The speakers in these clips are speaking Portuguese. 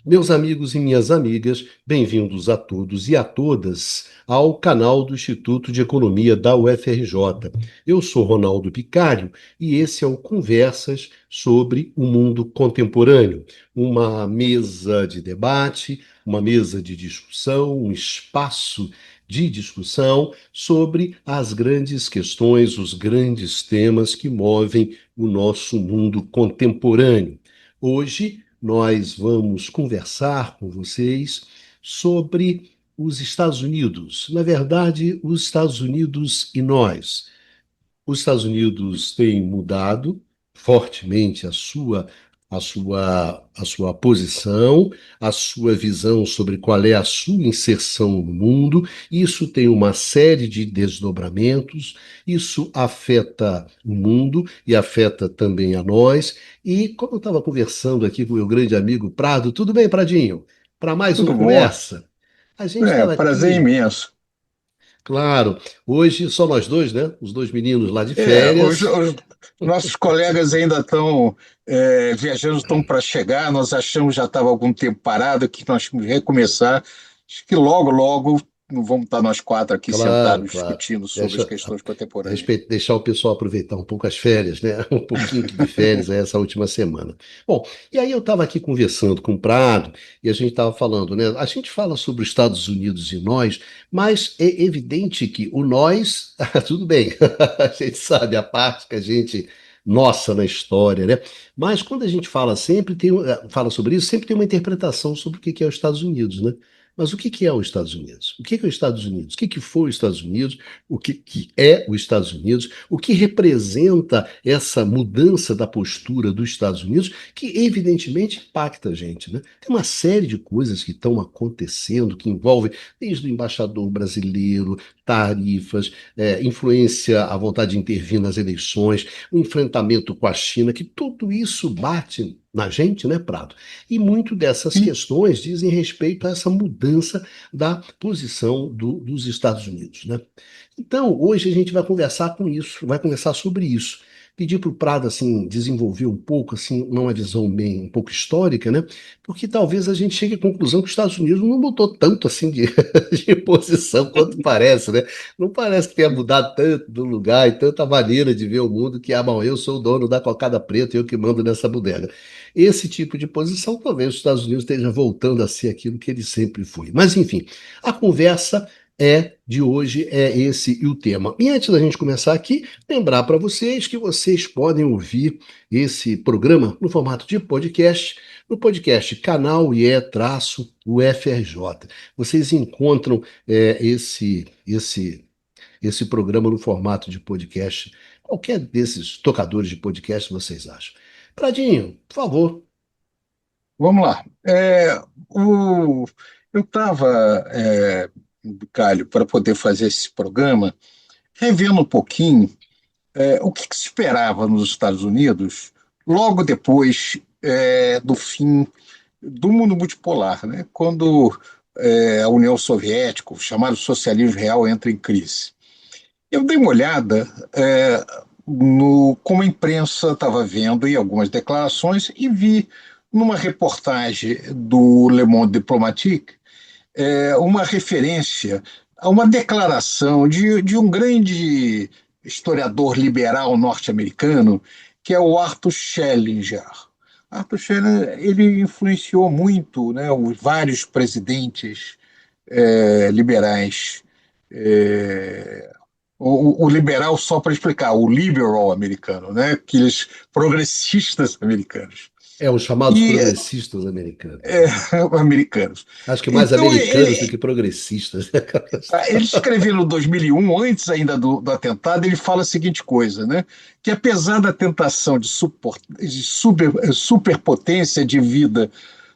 Meus amigos e minhas amigas, bem-vindos a todos e a todas ao canal do Instituto de Economia da UFRJ. Eu sou Ronaldo Picário e esse é o Conversas sobre o Mundo Contemporâneo, uma mesa de debate, uma mesa de discussão, um espaço de discussão sobre as grandes questões, os grandes temas que movem o nosso mundo contemporâneo. Hoje, nós vamos conversar com vocês sobre os Estados Unidos. Na verdade, os Estados Unidos e nós. Os Estados Unidos têm mudado fortemente a sua posição, a sua visão sobre qual é a sua inserção no mundo. Isso tem uma série de desdobramentos, isso afeta o mundo e afeta também a nós. E como eu estava conversando aqui com meu grande amigo Prado, tudo bem, Pradinho? Para mais uma Tudo bom? conversa? A gente estava Prazer aqui. imenso. Claro, hoje só nós dois, né? Os dois meninos lá de férias. Os nossos colegas ainda estão viajando, estão para chegar. Nós achamos já estava algum tempo parado, que nós vamos recomeçar. Acho que logo, logo vamos estar nós quatro aqui Claro, sentados claro. discutindo sobre as Deixa, questões contemporâneas. deixar o pessoal aproveitar um pouco as férias, né? Um pouquinho de férias essa última semana. Bom, e aí eu estava aqui conversando com o Prado e a gente estava falando, né? A gente fala sobre os Estados Unidos e nós, mas é evidente que o nós, tudo bem, a gente sabe a parte que a gente nossa na história, né? Mas quando a gente fala sempre fala sobre isso, sempre tem uma interpretação sobre o que é os Estados Unidos, né? Mas o que é os Estados Unidos? O que é os Estados Unidos? O que foi os Estados Unidos? O que é os Estados Unidos? O que representa essa mudança da postura dos Estados Unidos, que evidentemente impacta a gente, né? Tem uma série de coisas que estão acontecendo, que envolvem desde o embaixador brasileiro, tarifas, influência à vontade de intervir nas eleições, o enfrentamento com a China, que tudo isso bate na gente, né, Prado? E muito dessas Sim. questões dizem respeito a essa mudança da posição dos Estados Unidos, né? Então, hoje a gente vai conversar com isso, vai conversar sobre isso. Pedir para o Prado assim desenvolver um pouco assim uma visão bem um pouco histórica, né? Porque talvez a gente chegue à conclusão que os Estados Unidos não mudou tanto assim de, de posição quanto parece, né? Não parece que tenha mudado tanto do lugar e tanta maneira de ver o mundo que, bom, eu sou o dono da cocada preta e eu que mando nessa bodega. Esse tipo de posição, talvez os Estados Unidos esteja voltando a ser aquilo que ele sempre foi. Mas, enfim, a conversa de hoje é esse o tema. E antes da gente começar aqui, lembrar para vocês que vocês podem ouvir esse programa no formato de podcast, no podcast Canal IE-UFRJ. Vocês encontram esse programa no formato de podcast. Qualquer desses tocadores de podcast vocês acham. Pradinho, por favor. Vamos lá. Eu estava, Calho, para poder fazer esse programa, revendo um pouquinho o que se esperava nos Estados Unidos logo depois do fim do mundo multipolar, né? Quando a União Soviética, o chamado socialismo real, entra em crise. Eu dei uma olhada no como a imprensa estava vendo em algumas declarações e vi numa reportagem do Le Monde Diplomatique uma referência a uma declaração de um grande historiador liberal norte-americano, que é o Arthur Schlesinger. Arthur Schlesinger, ele influenciou muito, né, os vários presidentes liberais. É, o liberal, só para explicar, o liberal americano, né, aqueles progressistas americanos. É os chamados E progressistas americanos, é, né? americanos. Acho que mais Então, americanos do que progressistas, né? ele escreveu no 2001, antes ainda do atentado, ele fala a seguinte coisa, né? Que apesar da tentação de superpotência de vida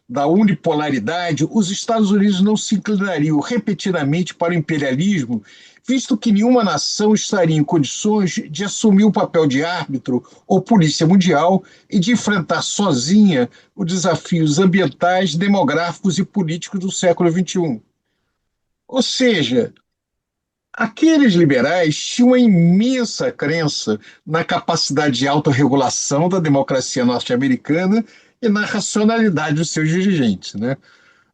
da unipolaridade, os Estados Unidos não se inclinariam repetidamente para o imperialismo, visto que nenhuma nação estaria em condições de assumir o papel de árbitro ou polícia mundial e de enfrentar sozinha os desafios ambientais, demográficos e políticos do século XXI. Ou seja, aqueles liberais tinham uma imensa crença na capacidade de autorregulação da democracia norte-americana e na racionalidade dos seus dirigentes, né?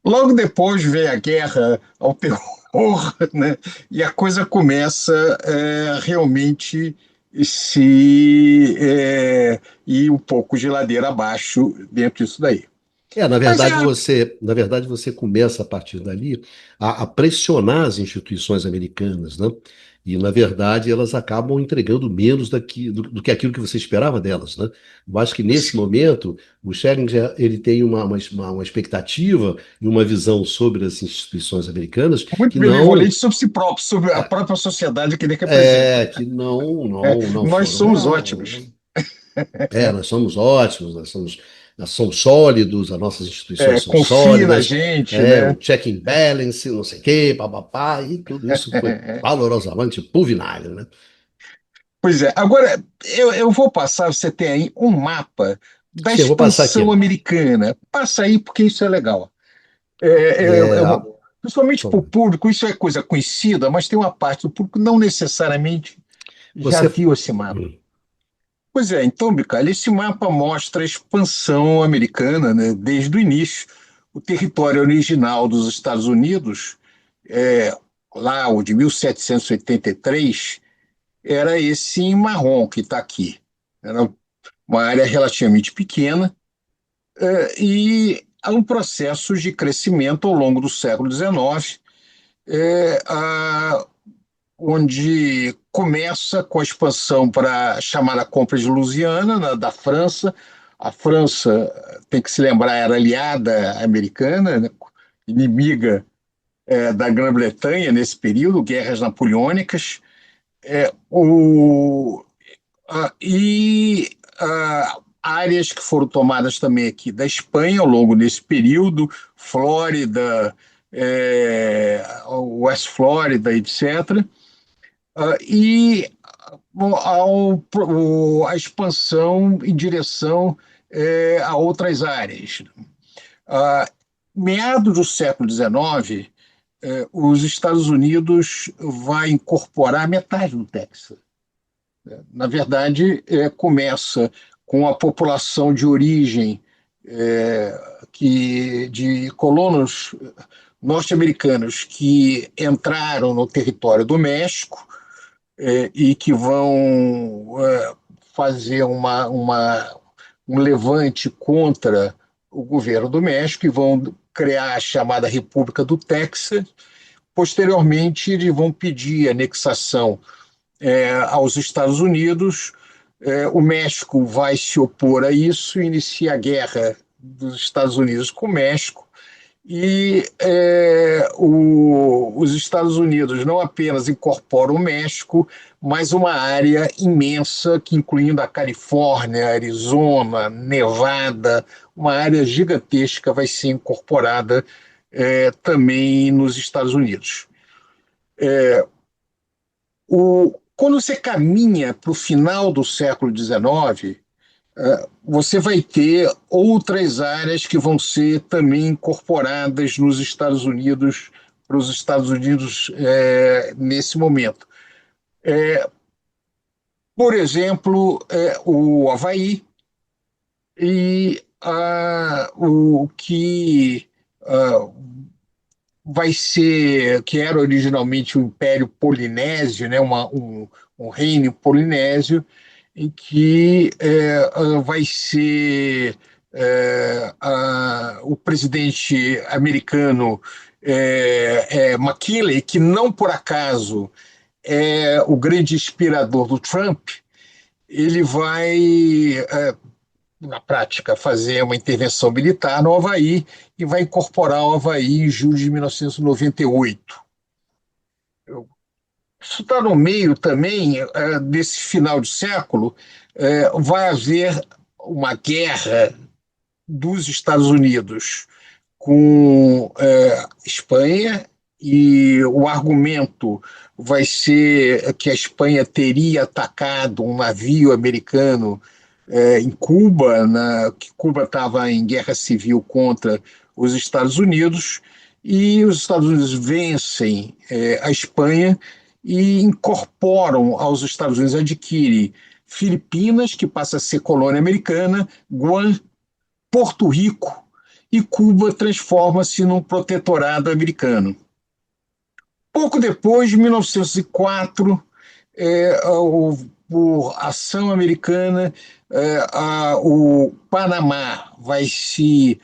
Logo depois vem a guerra ao terror, né? E a coisa começa realmente ir um pouco de ladeira abaixo dentro disso daí. Mas Na verdade, você começa a partir dali a pressionar as instituições americanas, né? E, na verdade, elas acabam entregando menos do que aquilo que você esperava delas, né? Eu acho que nesse momento o Schellinger ele tem uma expectativa e uma visão sobre as instituições americanas muito que não benevolente sobre si próprio, sobre a própria sociedade que ele representa. que não Nós foram somos ótimos. nós somos ótimos, nós somos sólidos, as nossas instituições são Confie na sólidas, gente, né? o check and balance, não sei o quê, papapá, e tudo isso foi valorosamente pro vinagre, né? Pois é. Agora, eu vou passar, você tem aí um mapa da Sim, eu vou passar expansão aqui. americana. Passa aí, porque isso é legal. É, a- Principalmente para o público, isso é coisa conhecida, mas tem uma parte do público que não necessariamente já você. viu esse mapa. Pois é, então, Bicalho, esse mapa mostra a expansão americana, né, desde o início. O território original dos Estados Unidos, é, lá o de 1783, era esse em marrom que está aqui. Era uma área relativamente pequena, e há um processo de crescimento ao longo do século XIX, é, a- onde começa com a expansão para a chamada Compra de Louisiana, da França. A França, tem que se lembrar, era aliada americana, né, inimiga da Grã-Bretanha nesse período, guerras napoleônicas. O, e áreas que foram tomadas também aqui da Espanha ao longo desse período, Flórida, West Flórida, etc. E a expansão em direção a outras áreas. Ah, Meados do século XIX, os Estados Unidos vai incorporar metade do Texas. Na verdade, começa com a população de origem de colonos norte-americanos que entraram no território do México e que vão fazer um levante contra o governo do México e vão criar a chamada República do Texas. Posteriormente, eles vão pedir anexação aos Estados Unidos. O México vai se opor a isso, inicia a guerra dos Estados Unidos com o México, e os Estados Unidos não apenas incorporam o México, mas uma área imensa, que incluindo a Califórnia, Arizona, Nevada, uma área gigantesca vai ser incorporada também nos Estados Unidos. Quando você caminha para o final do século XIX, você vai ter outras áreas que vão ser também incorporadas nos Estados Unidos, para os Estados Unidos nesse momento. Por exemplo, o Havaí e o que vai ser, que era originalmente o Império Polinésio, né, um reino polinésio, em que vai ser o presidente americano McKinley, que não por acaso é o grande inspirador do Trump. Ele vai, na prática, fazer uma intervenção militar no Havaí e vai incorporar o Havaí em julho de 1998. Isso está no meio também desse final de século. Vai haver uma guerra dos Estados Unidos com Espanha, e o argumento vai ser que a Espanha teria atacado um navio americano em Cuba, que Cuba estava em guerra civil contra os Estados Unidos, e os Estados Unidos vencem a Espanha e incorporam aos Estados Unidos, adquire Filipinas, que passa a ser colônia americana, Guam, Porto Rico e Cuba transforma-se num protetorado americano. Pouco depois, em 1904, por ação americana, o Panamá vai ser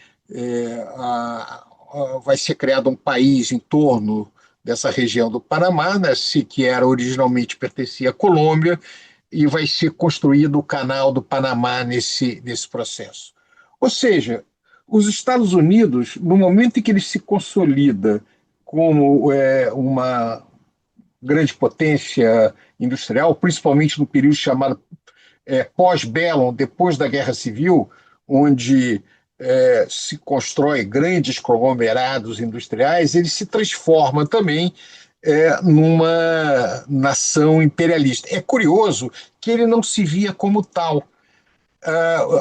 criado um país em torno dessa região do Panamá, né, que era originalmente pertencia à Colômbia, e vai ser construído o Canal do Panamá nesse processo. Ou seja, os Estados Unidos, no momento em que ele se consolida como uma grande potência industrial, principalmente no período chamado pós-bellum, depois da Guerra Civil, onde se constrói grandes conglomerados industriais, ele se transforma também numa nação imperialista. É curioso que ele não se via como tal.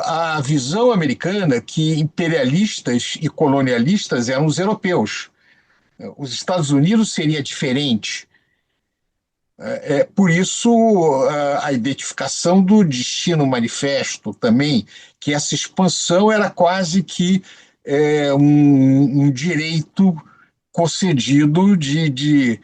A visão americana que imperialistas e colonialistas eram os europeus. Os Estados Unidos seria diferente. Por isso, a identificação do Destino Manifesto também, que essa expansão era quase que um direito concedido de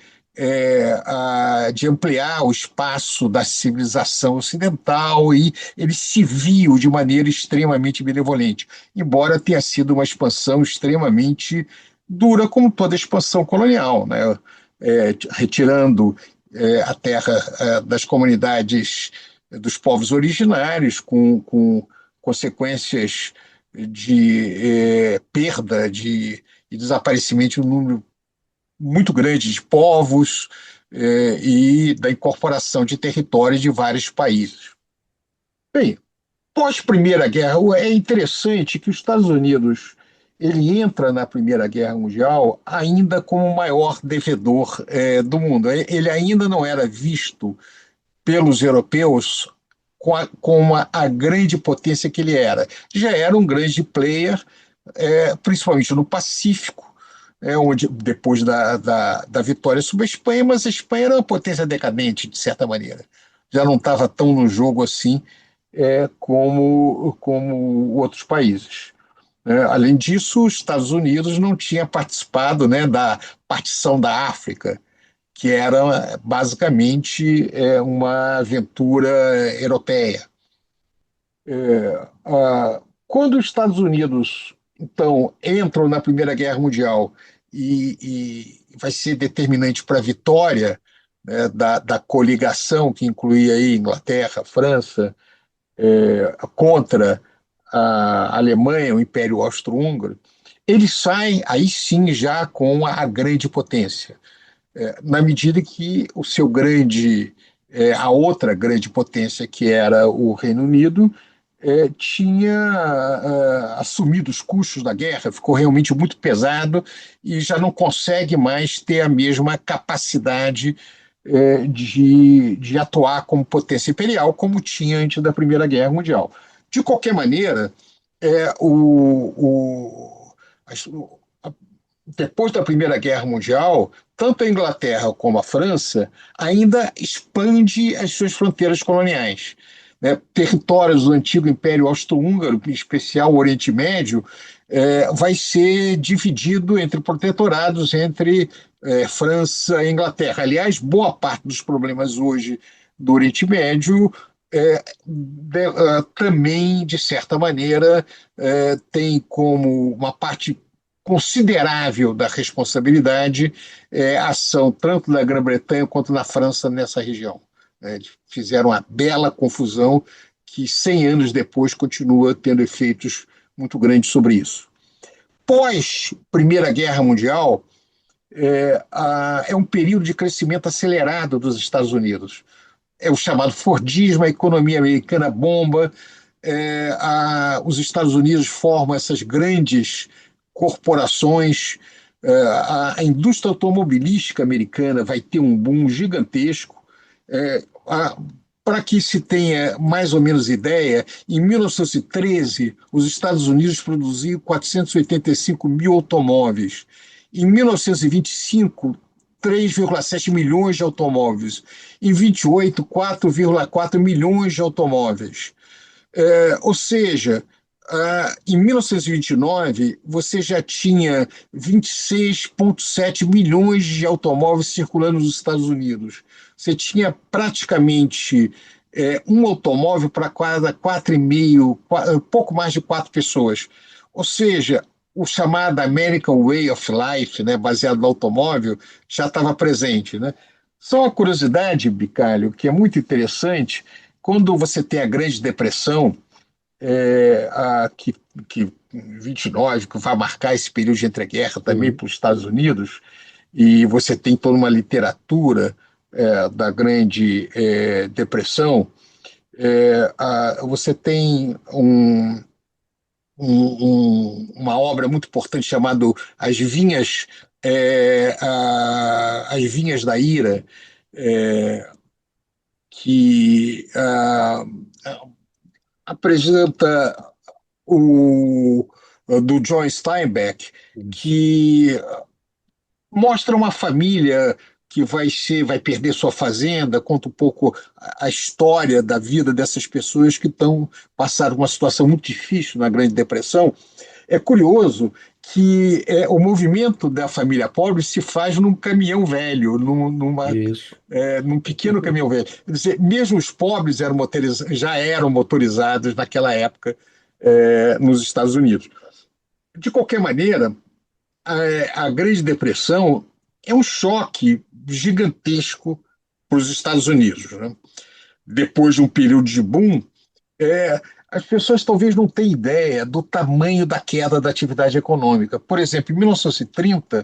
ampliar o espaço da civilização ocidental, e ele se viu de maneira extremamente benevolente, embora tenha sido uma expansão extremamente dura, como toda expansão colonial, né? Retirando a terra das comunidades dos povos originários, com consequências de perda e desaparecimento de um número muito grande de povos e da incorporação de territórios de vários países. Bem, pós-Primeira Guerra, é interessante que os Estados Unidos ele entra na Primeira Guerra Mundial ainda como o maior devedor do mundo. Ele ainda não era visto pelos europeus como a grande potência que ele era. Já era um grande player, principalmente no Pacífico, onde depois da vitória sobre a Espanha, mas a Espanha era uma potência decadente, de certa maneira. Já não estava tão no jogo assim como outros países. Além disso, os Estados Unidos não tinha participado, né, da partição da África, que era basicamente uma aventura europeia. Quando os Estados Unidos, então, entram na Primeira Guerra Mundial e vai ser determinante para a vitória, né, da coligação que incluía aí Inglaterra, França, contra a Alemanha, o Império Austro-Húngaro, ele sai aí sim já com a grande potência, na medida que a outra grande potência, que era o Reino Unido, tinha assumido os custos da guerra, ficou realmente muito pesado e já não consegue mais ter a mesma capacidade de atuar como potência imperial como tinha antes da Primeira Guerra Mundial. De qualquer maneira, é, o, o, as- o- a- depois da Primeira Guerra Mundial, tanto a Inglaterra como a França ainda expande as suas fronteiras coloniais, né? Territórios do antigo Império Austro-Húngaro, em especial o Oriente Médio, vai ser dividido entre protetorados entre França e Inglaterra. Aliás, boa parte dos problemas hoje do Oriente Médio também, de certa maneira, tem como uma parte considerável da responsabilidade a ação tanto da Grã-Bretanha quanto da França nessa região. Fizeram uma bela confusão que 100 anos depois continua tendo efeitos muito grandes sobre isso. Pós Primeira Guerra Mundial, é um período de crescimento acelerado dos Estados Unidos. É o chamado Fordismo, a economia americana bomba, os Estados Unidos formam essas grandes corporações, a indústria automobilística americana vai ter um boom gigantesco. Para que se tenha mais ou menos ideia, em 1913, os Estados Unidos produziam 485 mil automóveis. Em 1925, 3,7 milhões de automóveis. Em 28, 4,4 milhões de automóveis. Ou seja, em 1929, você já tinha 26,7 milhões de automóveis circulando nos Estados Unidos. Você tinha praticamente um automóvel para cada 4,5, pouco mais de 4 pessoas. Ou seja, o chamado American Way of Life, né, baseado no automóvel, já estava presente, né? Só uma curiosidade, Bicalho, que é muito interessante, quando você tem a Grande Depressão, que 29, que vai marcar esse período de entreguerra também Uhum. para os Estados Unidos, e você tem toda uma literatura da Grande Depressão, você tem uma obra muito importante chamada As Vinhas da Ira, é, que apresenta o do John Steinbeck, Isso. que mostra uma família que vai perder sua fazenda, conta um pouco a história da vida dessas pessoas que passaram uma situação muito difícil na Grande Depressão. É curioso que o movimento da família pobre se faz num caminhão velho, Isso. num pequeno caminhão velho. Quer dizer, mesmo os pobres já eram motorizados naquela época nos Estados Unidos. De qualquer maneira, a Grande Depressão é um choque gigantesco para os Estados Unidos, né? Depois de um período de boom, as pessoas talvez não tenham ideia do tamanho da queda da atividade econômica. Por exemplo, em 1930,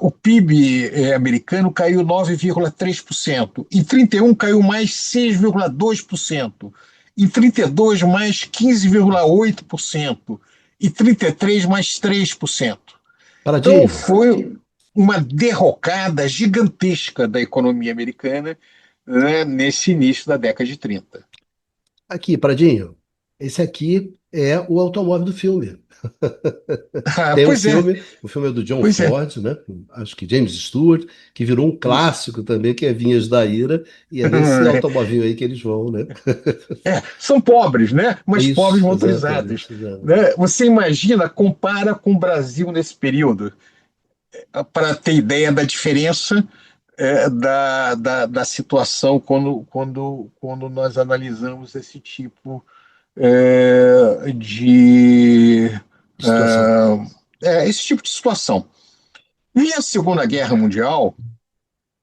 o PIB americano caiu 9,3%. Em 31, caiu mais 6,2%. Em 32, mais 15,8%. E 33, mais 3%. Então, Paradinho, foi uma derrocada gigantesca da economia americana, né, nesse início da década de 30. aqui, Paradinho. Esse aqui é o automóvel do filme. Tem Pois é, o filme é do John pois é. Ford, né? Acho que James Stewart, que virou um Isso. clássico também, que é Vinhas da Ira, e é nesse automobil aí que eles vão, né? São pobres, né? Mas pobres Isso, motorizados. exatamente. Exato. Né? Você imagina, compara com o Brasil nesse período, para ter ideia da diferença da situação quando nós analisamos esse tipo de Situação. esse tipo de situação. E a Segunda Guerra Mundial,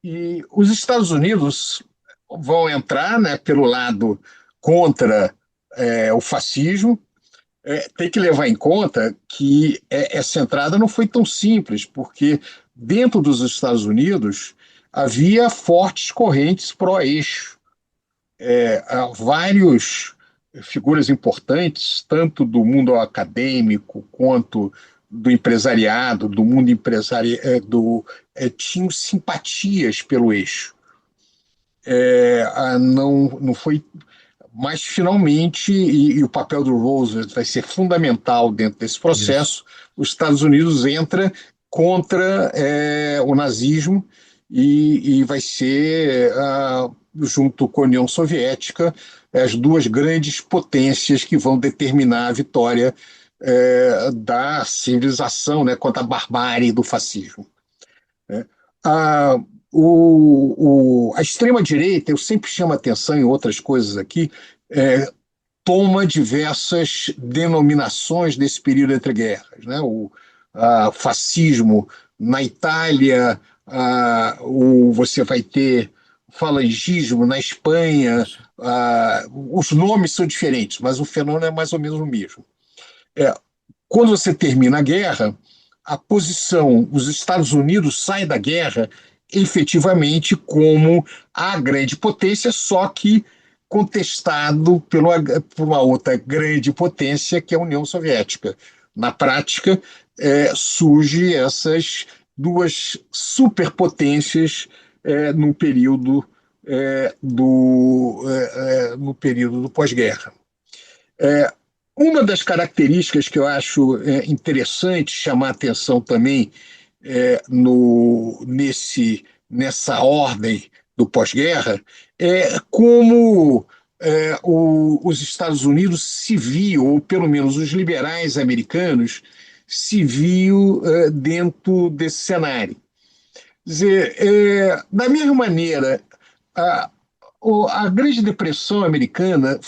e os Estados Unidos vão entrar, né, pelo lado contra o fascismo. Tem que levar em conta que essa entrada não foi tão simples, porque dentro dos Estados Unidos havia fortes correntes pró-eixo. Há vários figuras importantes, tanto do mundo acadêmico quanto do empresariado, do mundo empresarial, tinham simpatias pelo eixo. Não foi, mas finalmente, e o papel do Roosevelt vai ser fundamental dentro desse Isso. processo, os Estados Unidos entra contra o nazismo e vai ser, junto com a União Soviética, as duas grandes potências que vão determinar a vitória da civilização, né, contra a barbárie do fascismo. Né? A, a extrema-direita, eu sempre chamo atenção em outras coisas aqui, toma diversas denominações desse período entre guerras. Né? O fascismo na Itália, você vai ter falangismo na Espanha, Isso. os nomes são diferentes, mas o fenômeno é mais ou menos o mesmo. É, Quando você termina a guerra, a posição, os Estados Unidos saem da guerra efetivamente como a grande potência, só que contestado por uma outra grande potência, que é a União Soviética. Na prática, surge essas duas superpotências no período no período do pós-guerra. Uma das características que eu acho interessante chamar a atenção também nessa ordem do pós-guerra é como os Estados Unidos se viu, ou pelo menos os liberais americanos, se viu dentro desse cenário. Quer dizer, da mesma maneira, a, a Grande Depressão americana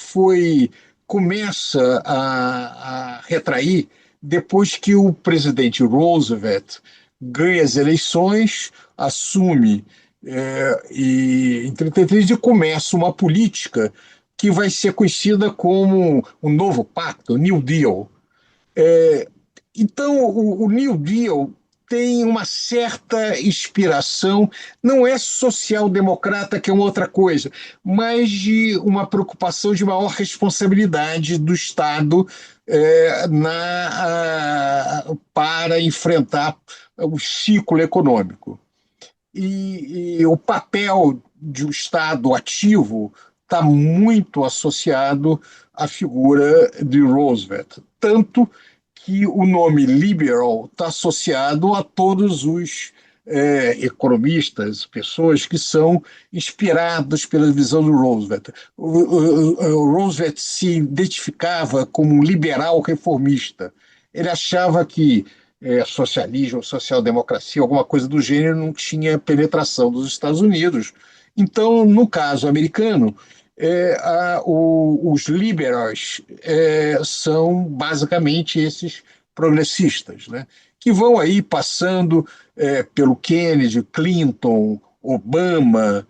começa a retrair depois que o presidente Roosevelt ganha as eleições, assume em 33 e começa uma política que vai ser conhecida como o Novo Pacto, New Deal. Então, o New Deal tem uma certa inspiração, não é social-democrata, que é uma outra coisa, mas de uma preocupação de maior responsabilidade do Estado para enfrentar o ciclo econômico. E o papel de um Estado ativo está muito associado à figura de Roosevelt, tanto que o nome liberal está associado a todos os economistas, pessoas que são inspiradas pela visão do Roosevelt. O Roosevelt se identificava como um liberal reformista. Ele achava que socialismo, social-democracia, alguma coisa do gênero, não tinha penetração dos Estados Unidos. Então, no caso americano, os liberais são basicamente esses progressistas, né, que vão aí passando pelo Kennedy, Clinton, Obama,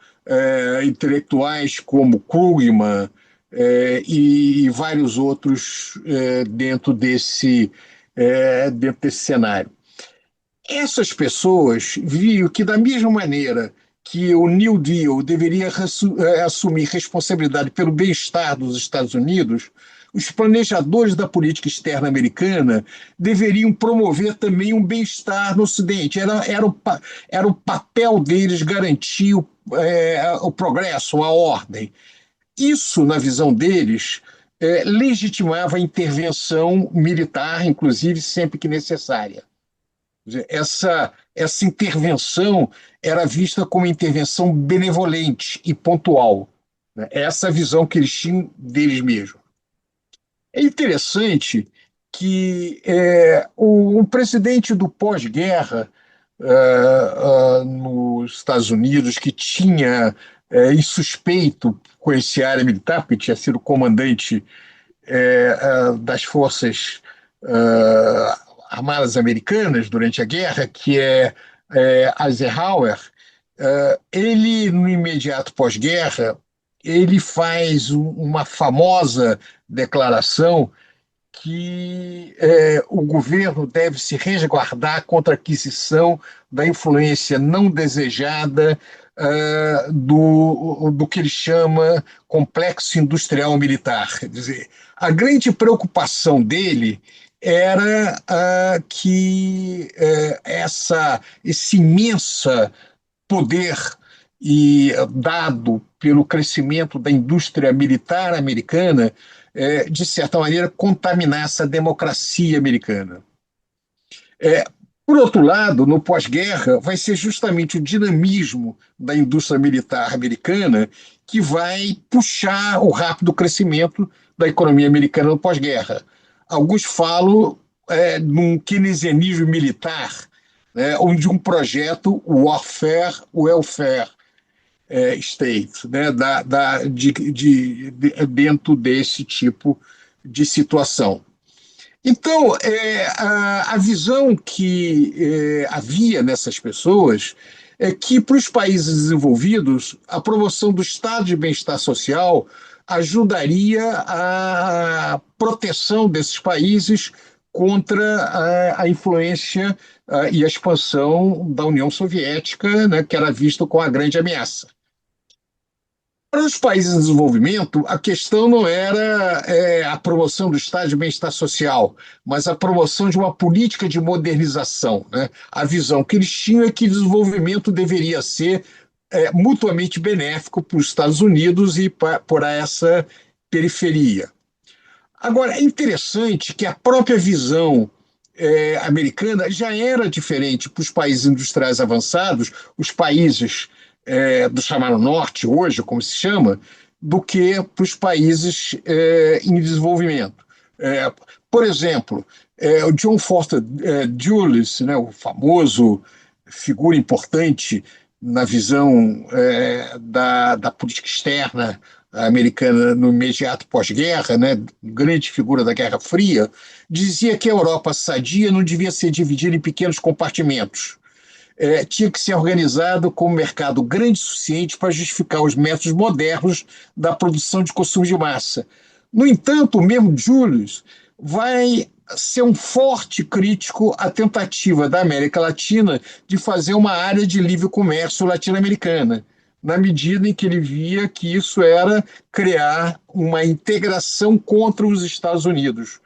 intelectuais como Krugman e vários outros dentro desse cenário. Essas pessoas viram que, da mesma maneira que o New Deal deveria assumir responsabilidade pelo bem-estar dos Estados Unidos, os planejadores da política externa americana deveriam promover também um bem-estar no Ocidente. Era o papel deles garantir o progresso, a ordem. Isso, na visão deles, legitimava a intervenção militar, inclusive sempre que necessária. Essa intervenção era vista como intervenção benevolente e pontual, né? Essa é a visão que eles tinham deles mesmos. É interessante que o presidente do pós-guerra nos Estados Unidos, que tinha insuspeito com esse área militar, porque tinha sido comandante das forças armadas americanas durante a guerra, que é Eisenhower, ele, no imediato pós-guerra, ele faz uma famosa declaração que o governo deve se resguardar contra a aquisição da influência não desejada do que ele chama complexo industrial militar. Quer dizer, a grande preocupação dele era que esse imenso poder dado pelo crescimento da indústria militar americana, de certa maneira, contaminasse a democracia americana. Por outro lado, no pós-guerra, vai ser justamente o dinamismo da indústria militar americana que vai puxar o rápido crescimento da economia americana no pós-guerra. Alguns falam num keynesianismo militar, né, ou de um projeto warfare, welfare state, né, dentro desse tipo de situação. Então, a visão que havia nessas pessoas é que, para os países desenvolvidos, a promoção do estado de bem-estar social ajudaria a proteção desses países contra a influência e a expansão da União Soviética, né, que era vista como a grande ameaça. Para os países em desenvolvimento, a questão não era a promoção do estado de bem-estar social, mas a promoção de uma política de modernização, né? A visão que eles tinham é que o desenvolvimento deveria ser mutuamente benéfico para os Estados Unidos e para essa periferia. Agora, é interessante que a própria visão americana já era diferente para os países industriais avançados, os países do chamado Norte, hoje, como se chama, do que para os países em desenvolvimento. É, por exemplo, o John Foster Dulles, né, o famoso figura importante na visão da política externa americana no imediato pós-guerra, né, grande figura da Guerra Fria, dizia que a Europa sadia não devia ser dividida em pequenos compartimentos. Tinha que ser organizado como um mercado grande o suficiente para justificar os métodos modernos da produção de consumo de massa. No entanto, o mesmo Julius vai ser um forte crítico à tentativa da América Latina de fazer uma área de livre comércio latino-americana, na medida em que ele via que isso era criar uma integração contra os Estados Unidos,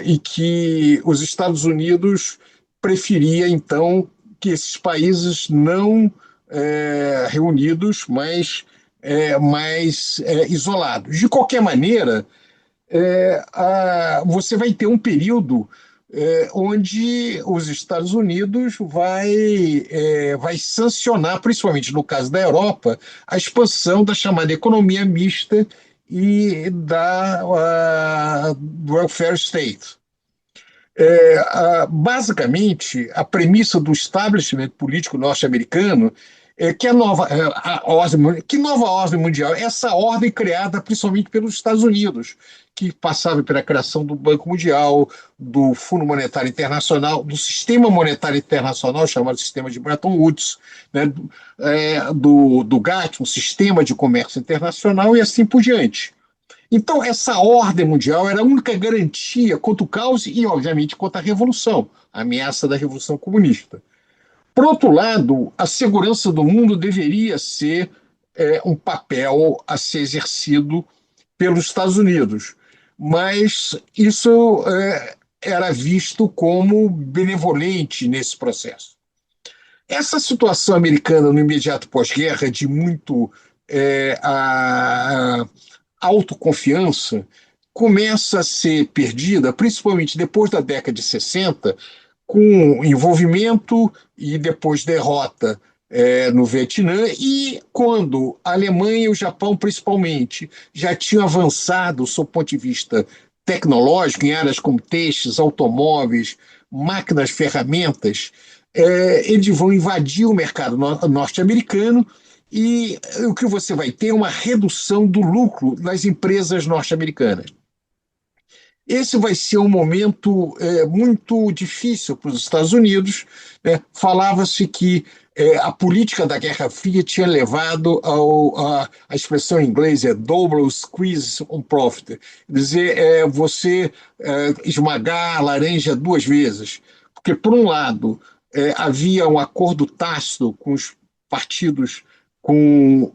e que os Estados Unidos preferia, então, que esses países não reunidos, mas mais isolados. De qualquer maneira, você vai ter um período onde os Estados Unidos vai sancionar, principalmente no caso da Europa, a expansão da chamada economia mista e do welfare state. Basicamente, a premissa do establishment político norte-americano é que que nova ordem mundial? Essa ordem criada principalmente pelos Estados Unidos, que passava pela criação do Banco Mundial, do Fundo Monetário Internacional, do Sistema Monetário Internacional, chamado Sistema de Bretton Woods, né, do GATT, um Sistema de Comércio Internacional, e assim por diante. Então, essa ordem mundial era a única garantia contra o caos e, obviamente, contra a revolução, a ameaça da revolução comunista. Por outro lado, a segurança do mundo deveria ser um papel a ser exercido pelos Estados Unidos, mas isso era visto como benevolente nesse processo. Essa situação americana no imediato pós-guerra, de muito autoconfiança, começa a ser perdida, principalmente depois da década de 60, com envolvimento e depois derrota no Vietnã, e quando a Alemanha e o Japão, principalmente, já tinham avançado, sob o ponto de vista tecnológico, em áreas como textos, automóveis, máquinas, ferramentas, eles vão invadir o mercado norte-americano, e o que você vai ter é uma redução do lucro das empresas norte-americanas. Esse vai ser um momento muito difícil para os Estados Unidos, né? Falava-se que a política da Guerra Fria tinha levado a expressão em inglês é double squeeze on profit, quer dizer, você esmagar a laranja duas vezes, porque, por um lado, havia um acordo tácito com os partidos, com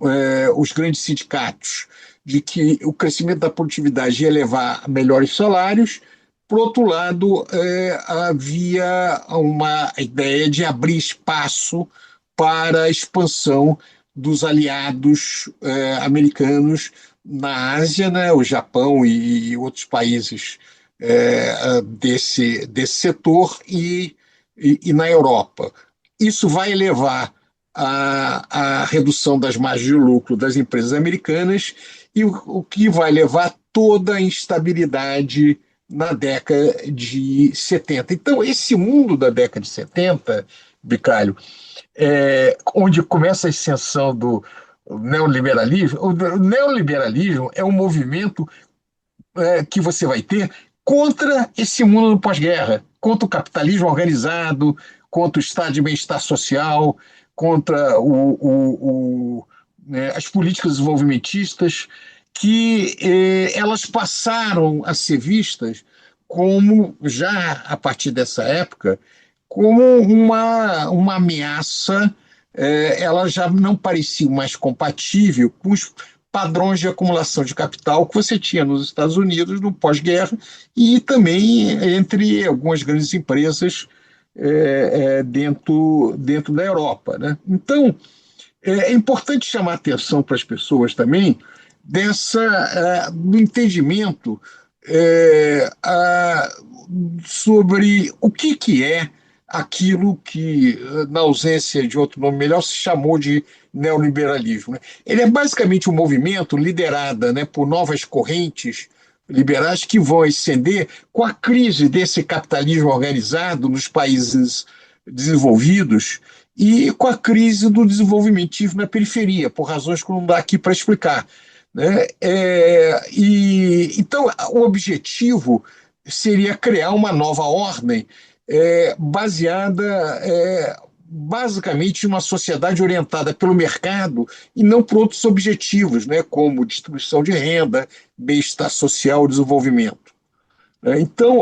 os grandes sindicatos, de que o crescimento da produtividade ia levar a melhores salários. Por outro lado, havia uma ideia de abrir espaço para a expansão dos aliados americanos na Ásia, né, o Japão e outros países desse setor, e na Europa. Isso vai levar à redução das margens de lucro das empresas americanas, e o que vai levar toda a instabilidade na década de 70. Então, esse mundo da década de 70, Bicalho, onde começa a ascensão do neoliberalismo, o neoliberalismo é um movimento que você vai ter contra esse mundo do pós-guerra, contra o capitalismo organizado, contra o estado de bem-estar social, contra as políticas desenvolvimentistas, que elas passaram a ser vistas como, já a partir dessa época, como uma ameaça. Ela já não parecia mais compatível com os padrões de acumulação de capital que você tinha nos Estados Unidos no pós-guerra, e também entre algumas grandes empresas dentro da Europa, né? Então, é importante chamar a atenção para as pessoas também do entendimento sobre o que é aquilo que, na ausência de outro nome melhor, se chamou de neoliberalismo, né? Ele é basicamente um movimento liderado, né, por novas correntes liberais que vão ascender com a crise desse capitalismo organizado nos países desenvolvidos e com a crise do desenvolvimentismo na periferia, por razões que não dá aqui para explicar, né? Então, o objetivo seria criar uma nova ordem baseada basicamente em uma sociedade orientada pelo mercado e não por outros objetivos, né, como distribuição de renda, bem-estar social, desenvolvimento. Então,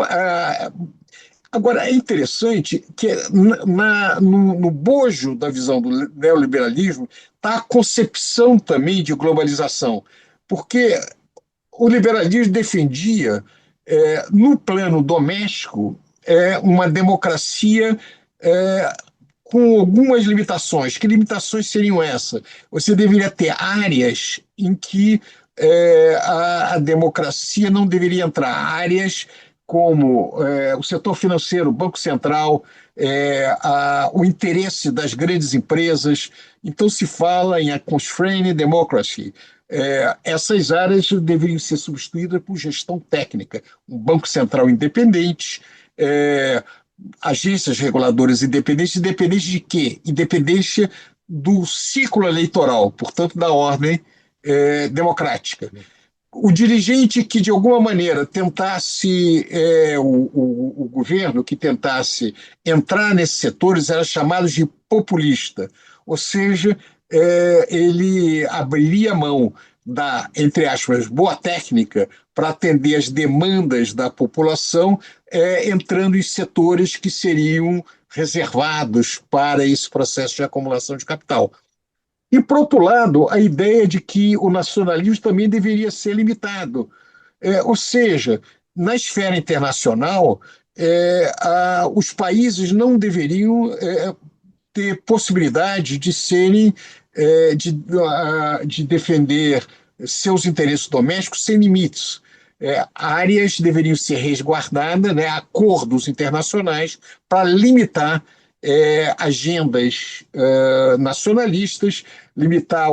agora, é interessante que no bojo da visão do neoliberalismo está a concepção também de globalização, porque o liberalismo defendia, no plano doméstico, uma democracia com algumas limitações. Que limitações seriam essas? Você deveria ter áreas em que a democracia não deveria entrar, áreas como o setor financeiro, o Banco Central, o interesse das grandes empresas. Então, se fala em a constrained democracy. Essas áreas deveriam ser substituídas por gestão técnica, um Banco Central independente, agências reguladoras independentes, independente de quê? Independência do ciclo eleitoral, portanto, da ordem democrática. O dirigente que, de alguma maneira, tentasse, o governo que tentasse entrar nesses setores era chamado de populista, ou seja, ele abriria mão da, entre aspas, boa técnica para atender as demandas da população, entrando em setores que seriam reservados para esse processo de acumulação de capital. E, por outro lado, a ideia de que o nacionalismo também deveria ser limitado. Ou seja, na esfera internacional, os países não deveriam ter possibilidade de serem, de defender seus interesses domésticos sem limites. Áreas deveriam ser resguardadas, né, acordos internacionais para limitar agendas nacionalistas, limitar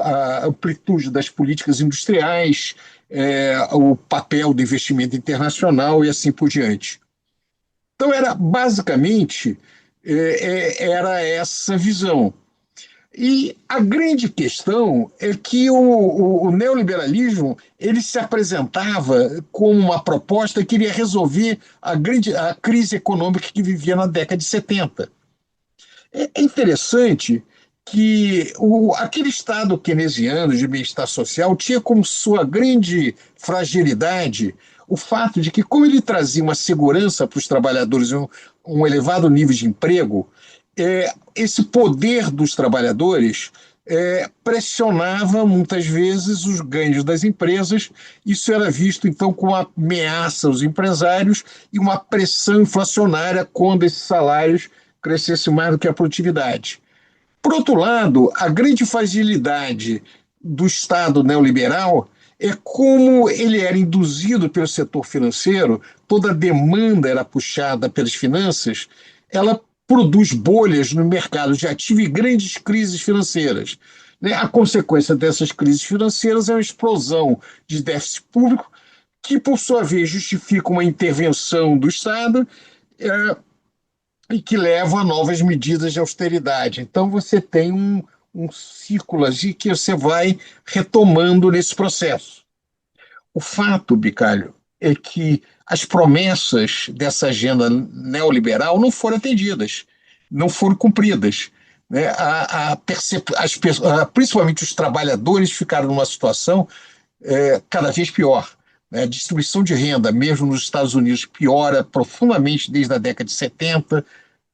a amplitude das políticas industriais, o papel do investimento internacional e assim por diante. Então, era basicamente era essa visão. E a grande questão é que o neoliberalismo ele se apresentava como uma proposta que iria resolver a crise econômica que vivia na década de 70. É interessante que aquele Estado keynesiano de bem-estar social tinha como sua grande fragilidade o fato de que, como ele trazia uma segurança para os trabalhadores, um elevado nível de emprego, esse poder dos trabalhadores pressionava muitas vezes os ganhos das empresas. Isso era visto, então, como uma ameaça aos empresários e uma pressão inflacionária quando esses salários crescessem mais do que a produtividade. Por outro lado, a grande fragilidade do Estado neoliberal é como ele era induzido pelo setor financeiro, toda a demanda era puxada pelas finanças, ela produz bolhas no mercado de ativo e grandes crises financeiras. Né? A consequência dessas crises financeiras é uma explosão de déficit público, que, por sua vez, justifica uma intervenção do Estado e que leva a novas medidas de austeridade. Então, você tem um ciclo assim que você vai retomando nesse processo. O fato, Bicalho, é que as promessas dessa agenda neoliberal não foram atendidas, não foram cumpridas. Né? Principalmente os trabalhadores ficaram numa situação cada vez pior. Né? A distribuição de renda, mesmo nos Estados Unidos, piora profundamente desde a década de 70,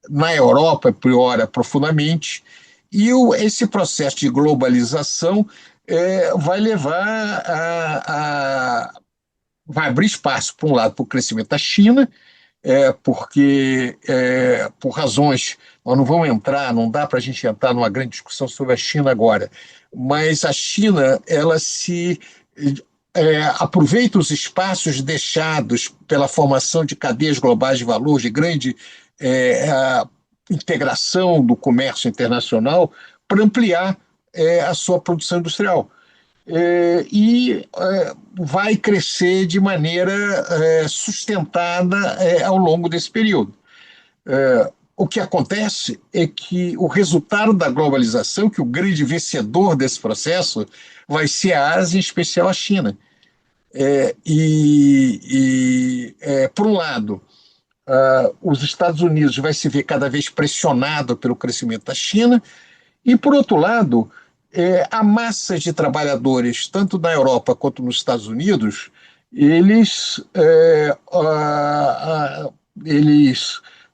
na Europa piora profundamente, e esse processo de globalização vai levar vai abrir espaço, por um lado, para o crescimento da China, porque, por razões, nós não vamos entrar, não dá para a gente entrar numa grande discussão sobre a China agora, mas a China, ela se aproveita os espaços deixados pela formação de cadeias globais de valor, de grande a integração do comércio internacional para ampliar a sua produção industrial. Vai crescer de maneira sustentada ao longo desse período. O que acontece é que o resultado da globalização, que o grande vencedor desse processo, vai ser a Ásia, em especial a China. Por um lado, os Estados Unidos vai se ver cada vez pressionado pelo crescimento da China, e, por outro lado, a massa de trabalhadores, tanto na Europa quanto nos Estados Unidos, eles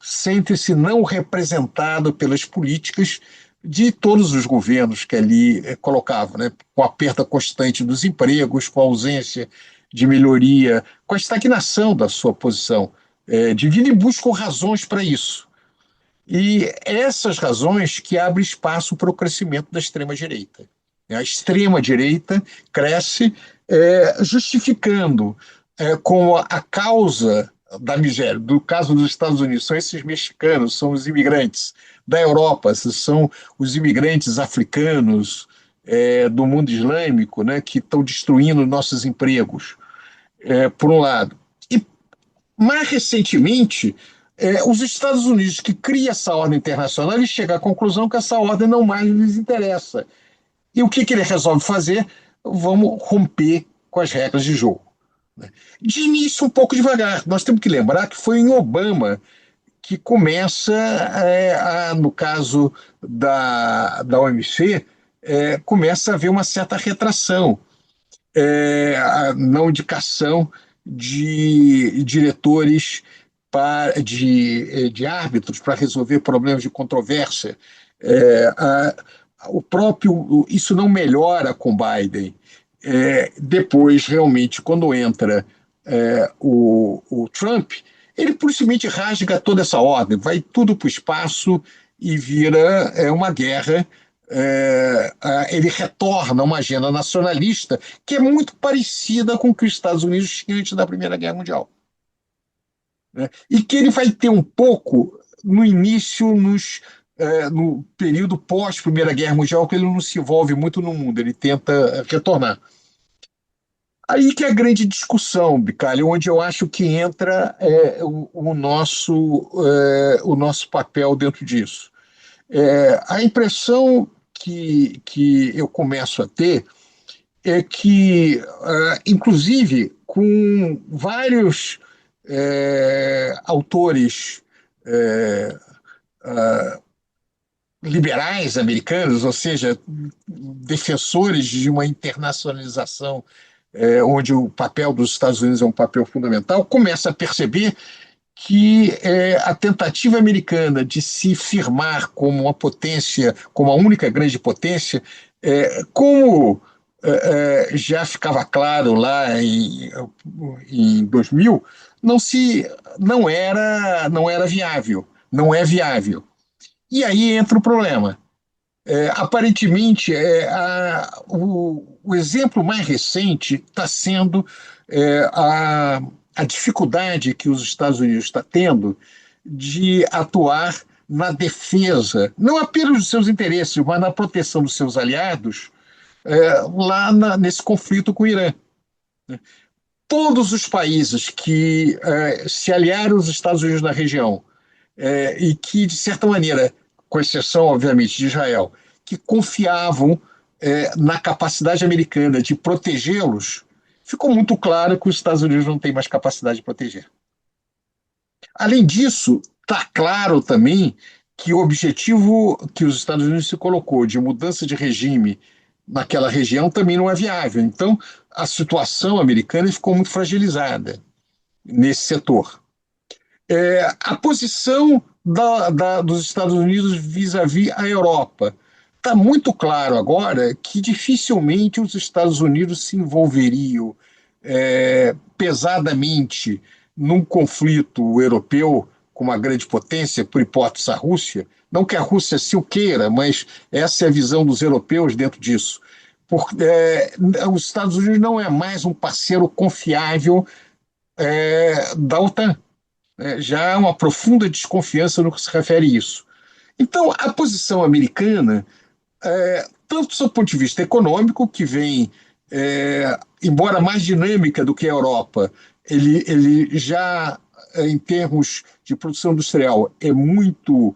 sentem-se não representados pelas políticas de todos os governos que ali colocavam, né? Com a perda constante dos empregos, com a ausência de melhoria, com a estagnação da sua posição de vida, e buscam razões para isso. E essas razões que abrem espaço para o crescimento da extrema-direita. A extrema-direita cresce justificando como a causa da miséria. Do caso dos Estados Unidos, são esses mexicanos, são os imigrantes da Europa, são os imigrantes africanos do mundo islâmico, né, que estão destruindo nossos empregos, por um lado. E, mais recentemente, os Estados Unidos, que cria essa ordem internacional, ele chega à conclusão que essa ordem não mais lhes interessa. E o que ele resolve fazer? Vamos romper com as regras de jogo. De início, um pouco devagar. Nós temos que lembrar que foi em Obama que começa, no caso da OMC, começa a haver uma certa retração, a não indicação de diretores de árbitros para resolver problemas de controvérsia. Isso não melhora com Biden. Depois, realmente, quando entra o Trump, ele possivelmente rasga toda essa ordem, vai tudo para o espaço e vira uma guerra. Ele retorna a uma agenda nacionalista que é muito parecida com o que os Estados Unidos tinham antes da Primeira Guerra Mundial. Né? E que ele vai ter um pouco no início, no período pós-Primeira Guerra Mundial, que ele não se envolve muito no mundo, ele tenta retornar. Aí que é a grande discussão, Bicalho, onde eu acho que entra o nosso papel dentro disso. A impressão que eu começo a ter é que, inclusive, com vários autores liberais americanos, ou seja, defensores de uma internacionalização onde o papel dos Estados Unidos é um papel fundamental, começa a perceber que a tentativa americana de se firmar como uma potência, como a única grande potência, como já ficava claro lá em 2000, não era viável, não é viável. E aí entra o problema. Aparentemente, o exemplo mais recente está sendo a dificuldade que os Estados Unidos estão tendo de atuar na defesa, não apenas dos seus interesses, mas na proteção dos seus aliados lá nesse conflito com o Irã. Todos os países que se aliaram aos Estados Unidos na região e que, de certa maneira, com exceção, obviamente, de Israel, que confiavam na capacidade americana de protegê-los, ficou muito claro que os Estados Unidos não têm mais capacidade de proteger. Além disso, está claro também que o objetivo que os Estados Unidos se colocou de mudança de regime naquela região também não é viável. Então, a situação americana ficou muito fragilizada nesse setor. A posição dos Estados Unidos vis-à-vis a Europa. Está muito claro agora que dificilmente os Estados Unidos se envolveriam pesadamente num conflito europeu com uma grande potência, por hipótese a Rússia. Não que a Rússia se o queira, mas essa é a visão dos europeus dentro disso. Porque os Estados Unidos não é mais um parceiro confiável da OTAN. né? Já há uma profunda desconfiança no que se refere a isso. Então, a posição americana, tanto do seu ponto de vista econômico, que vem, embora mais dinâmica do que a Europa, ele já, em termos de produção industrial, é muito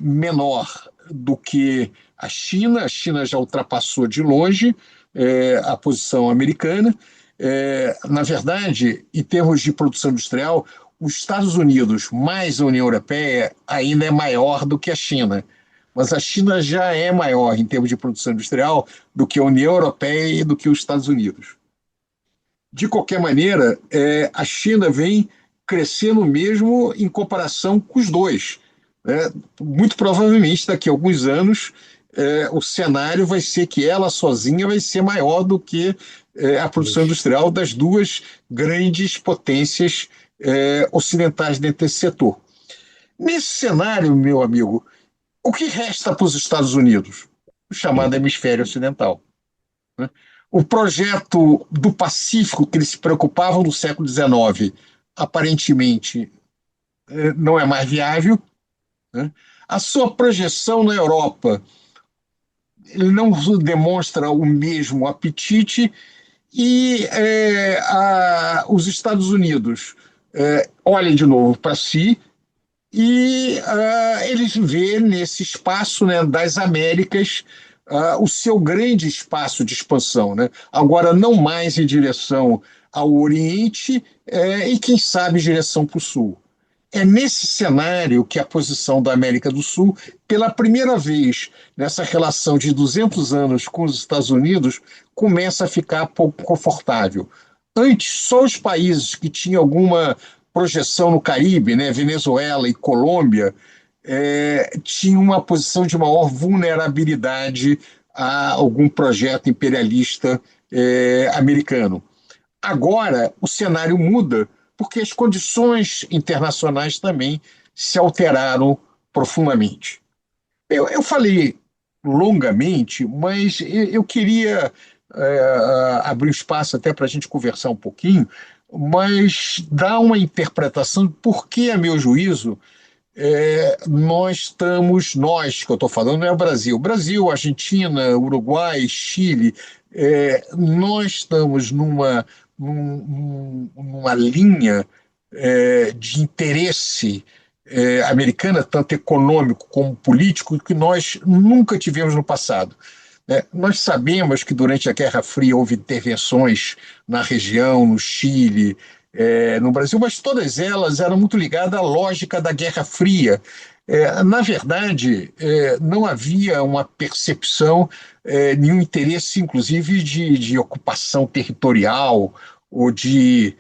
menor do que a China. A China já ultrapassou de longe a posição americana. Na verdade, em termos de produção industrial, os Estados Unidos mais a União Europeia ainda é maior do que a China, mas a China já é maior em termos de produção industrial do que a União Europeia e do que os Estados Unidos. De qualquer maneira, a China vem crescendo mesmo em comparação com os dois, né? Muito provavelmente, daqui a alguns anos, o cenário vai ser que ela sozinha vai ser maior do que a produção Mas, industrial das duas grandes potências ocidentais dentro desse setor. Nesse cenário, meu amigo, o que resta para os Estados Unidos? O chamado hemisfério ocidental, né? O projeto do Pacífico, que eles se preocupavam no século XIX, aparentemente não é mais viável, né? A sua projeção na Europa, ele não demonstra o mesmo apetite, e os Estados Unidos olhem de novo para si, e eles vê nesse espaço, né, das Américas, o seu grande espaço de expansão, né? Agora não mais em direção ao Oriente, e quem sabe em direção para o Sul. É nesse cenário que a posição da América do Sul, pela primeira vez nessa relação de 200 anos com os Estados Unidos, começa a ficar pouco confortável. Antes, só os países que tinham alguma projeção no Caribe, né, Venezuela e Colômbia, tinham uma posição de maior vulnerabilidade a algum projeto imperialista americano. Agora, o cenário muda porque as condições internacionais também se alteraram profundamente. Eu falei longamente, mas eu queria abrir espaço até para a gente conversar um pouquinho, mas dar uma interpretação de por que, a meu juízo, nós que eu estou falando, não é o Brasil. Brasil, Argentina, Uruguai, Chile, nós estamos numa linha de interesse americana, tanto econômico como político, que nós nunca tivemos no passado. Nós sabemos que durante a Guerra Fria houve intervenções na região, no Chile, no Brasil, mas todas elas eram muito ligadas à lógica da Guerra Fria. Na verdade, não havia uma percepção, nenhum interesse, inclusive, de ocupação territorial ou de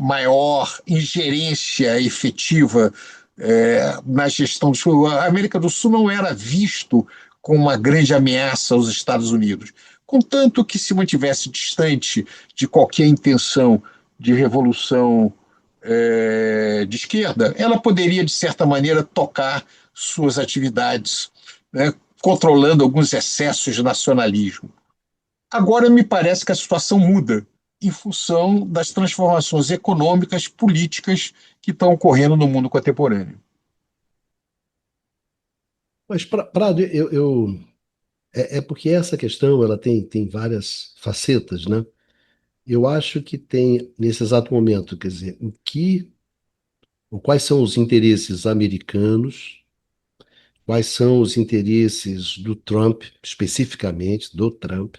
maior ingerência efetiva na gestão do Sul. A América do Sul não era visto como uma grande ameaça aos Estados Unidos, contanto que se mantivesse distante de qualquer intenção de revolução de esquerda, ela poderia, de certa maneira, tocar suas atividades, né, controlando alguns excessos de nacionalismo. Agora, me parece que a situação muda em função das transformações econômicas, políticas que estão ocorrendo no mundo contemporâneo. Prado, é porque essa questão ela tem várias facetas, né? Eu acho que tem, nesse exato momento, quer dizer, ou quais são os interesses americanos, quais são os interesses do Trump, especificamente do Trump,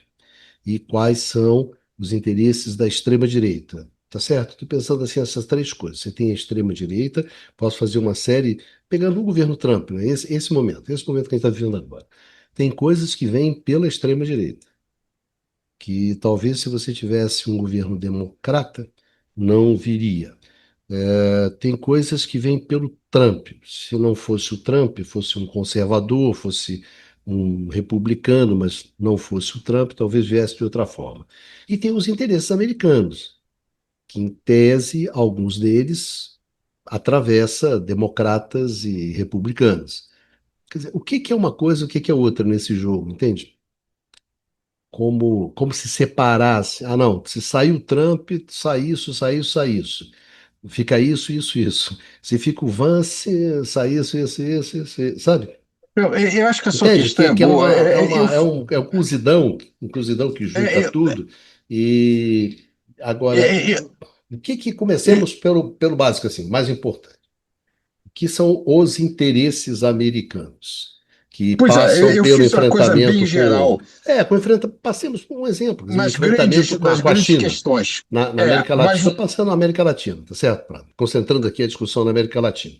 e quais são os interesses da extrema-direita. Tá certo? Estou pensando assim, essas três coisas. Você tem a extrema-direita, posso fazer uma série, pegando o governo Trump, né? Esse momento que a gente está vivendo agora. Tem coisas que vêm pela extrema-direita, que talvez se você tivesse um governo democrata, não viria. Tem coisas que vêm pelo Trump. Se não fosse o Trump, fosse um conservador, fosse um republicano, mas não fosse o Trump, talvez viesse de outra forma. E tem os interesses americanos, que em tese, alguns deles atravessa democratas e republicanos. Quer dizer, o que que é uma coisa, o que que é outra nesse jogo, entende? Como se separasse. Ah, não, se saiu o Trump, sai isso, sai isso, sai isso. fica isso, isso, isso. Se fica o Vance, sai isso, sabe? Eu acho que a sua Entende? questão é Que é boa. é um cosidão que junta É, é, tudo. E agora, é, é, o que é, comecemos pelo básico, assim, mais importante, que são os interesses americanos, que Pois é, passam eu pelo fiz uma coisa bem enfrentamento com passemos por um exemplo, quer dizer, o nas enfrentamento grandes, nas com a grandes China. questões. Na É, América Latina, mas, estou passando na América Latina, tá certo? Concentrando aqui a discussão na América Latina.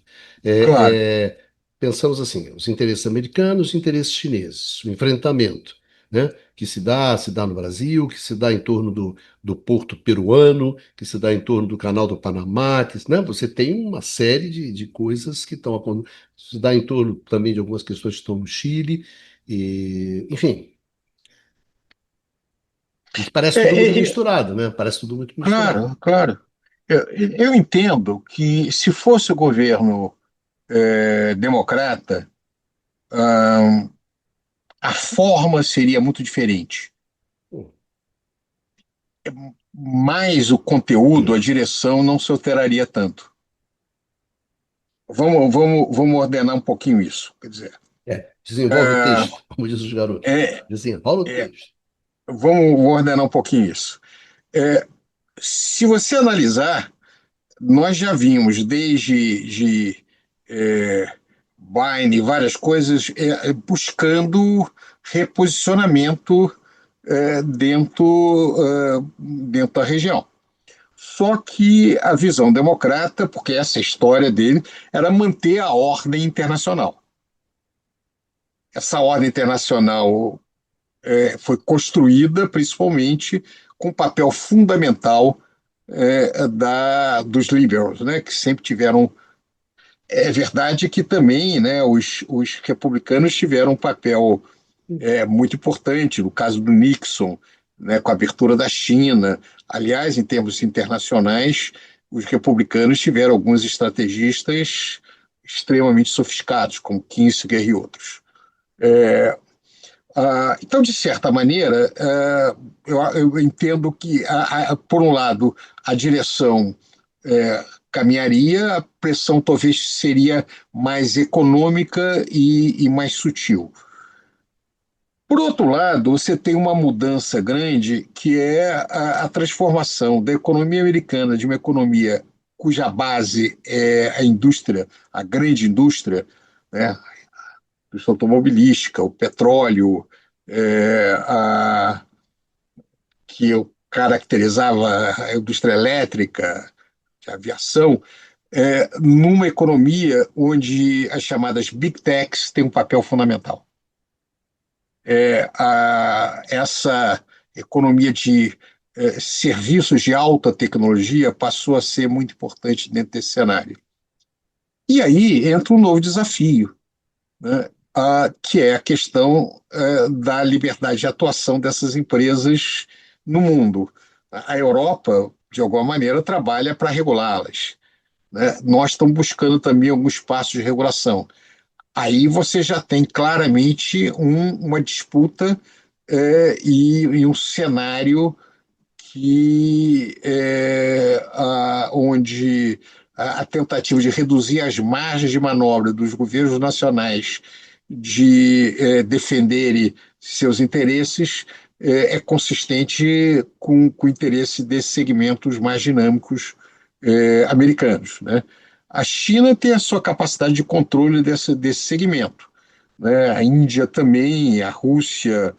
claro. É, pensamos assim, os interesses americanos, os interesses chineses, o enfrentamento, né? Que se dá no Brasil, que se dá em torno do porto peruano, que se dá em torno do canal do Panamá, né? Você tem uma série de coisas que estão acontecendo, se dá em torno também de algumas questões que estão no Chile, enfim, e que parece É, tudo muito é, misturado, né? Parece tudo muito misturado. claro, claro. Eu entendo que se fosse o governo democrata, ah, a forma seria muito diferente. Mas o conteúdo, a direção não se alteraria tanto. Vamos ordenar um pouquinho isso. Quer dizer, Desenvolve o ah, texto, como diz os garotos. é, Desenrola o é, texto. vamos ordenar um pouquinho isso. É, se você analisar, nós já vimos é, Biden e várias coisas buscando reposicionamento dentro da região. Só que a visão democrata, porque essa é a história dele, era manter a ordem internacional. Essa ordem internacional foi construída principalmente com papel fundamental dos liberals, né, que sempre tiveram. É verdade que também, né, os republicanos tiveram um papel muito importante, no caso do Nixon, né, com a abertura da China. Aliás, em termos internacionais, os republicanos tiveram alguns estrategistas extremamente sofisticados, como Kissinger e outros. Então, de certa maneira, eu entendo que, por um lado, a direção caminharia, a pressão talvez seria mais econômica e mais sutil. Por outro lado, você tem uma mudança grande que é a transformação da economia americana de uma economia cuja base é a indústria, a grande indústria, né, a indústria automobilística, o petróleo, que eu caracterizava a indústria elétrica, a aviação, numa economia onde as chamadas big techs têm um papel fundamental. Essa economia de serviços de alta tecnologia passou a ser muito importante dentro desse cenário. E aí entra um novo desafio, né, que é a questão da liberdade de atuação dessas empresas no mundo. A Europa, de alguma maneira, trabalha para regulá-las, né? Nós estamos buscando também alguns espaços de regulação. Aí você já tem claramente uma disputa e um cenário onde a tentativa de reduzir as margens de manobra dos governos nacionais de defenderem seus interesses é consistente com o interesse desses segmentos mais dinâmicos americanos, né? A China tem a sua capacidade de controle desse segmento, né? A Índia também, a Rússia,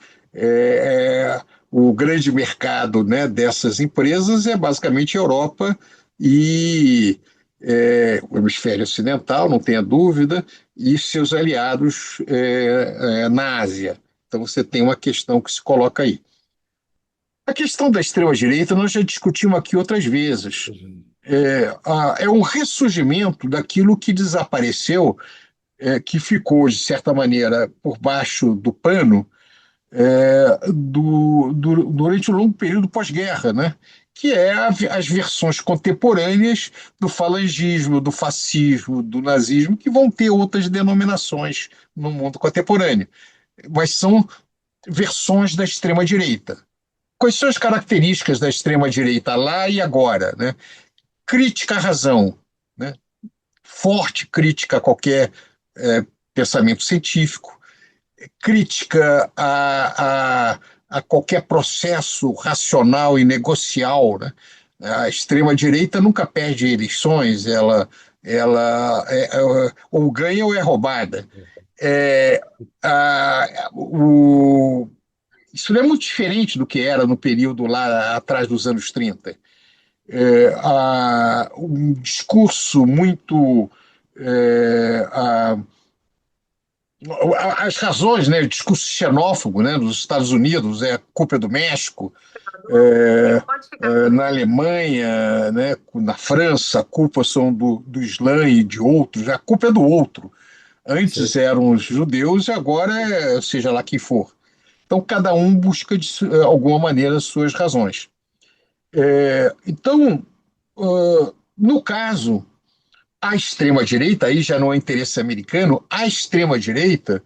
o grande mercado, né, dessas empresas é basicamente a Europa e o hemisfério ocidental, não tenha dúvida, e seus aliados na Ásia. Então você tem uma questão que se coloca aí. A questão da extrema-direita nós já discutimos aqui outras vezes. É um ressurgimento daquilo que desapareceu, que ficou, de certa maneira, por baixo do pano durante um longo período pós-guerra, né? Que é as versões contemporâneas do falangismo, do fascismo, do nazismo, que vão ter outras denominações no mundo contemporâneo, mas são versões da extrema-direita. Quais são as características da extrema-direita lá e agora, né? crítica à razão, né? Forte crítica a qualquer pensamento científico, crítica a qualquer processo racional e negocial, né? A extrema-direita nunca perde eleições, ela ou ganha ou é roubada. É, isso não é muito diferente do que era no período lá atrás dos anos 30. Um discurso muito. é, a- as razões, né, o discurso xenófobo, né, dos Estados Unidos, é a culpa é do México, na Alemanha, né, na França, a culpa são do Islã e de outros, a culpa é do outro. Antes Certo. eram os judeus e agora é seja lá quem for. Então, cada um busca, de alguma maneira, suas razões. Então, no caso, a extrema-direita, aí já não é interesse americano, a extrema-direita,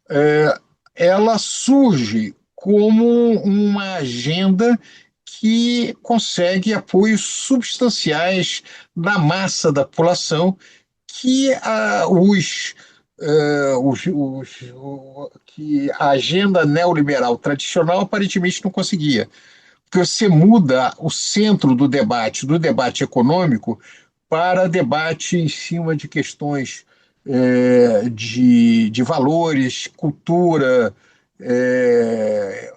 é, ela surge como uma agenda que consegue apoios substanciais da massa da população que que a agenda neoliberal tradicional aparentemente não conseguia. Porque você muda o centro do debate econômico, para debate em cima de questões de valores, cultura, é,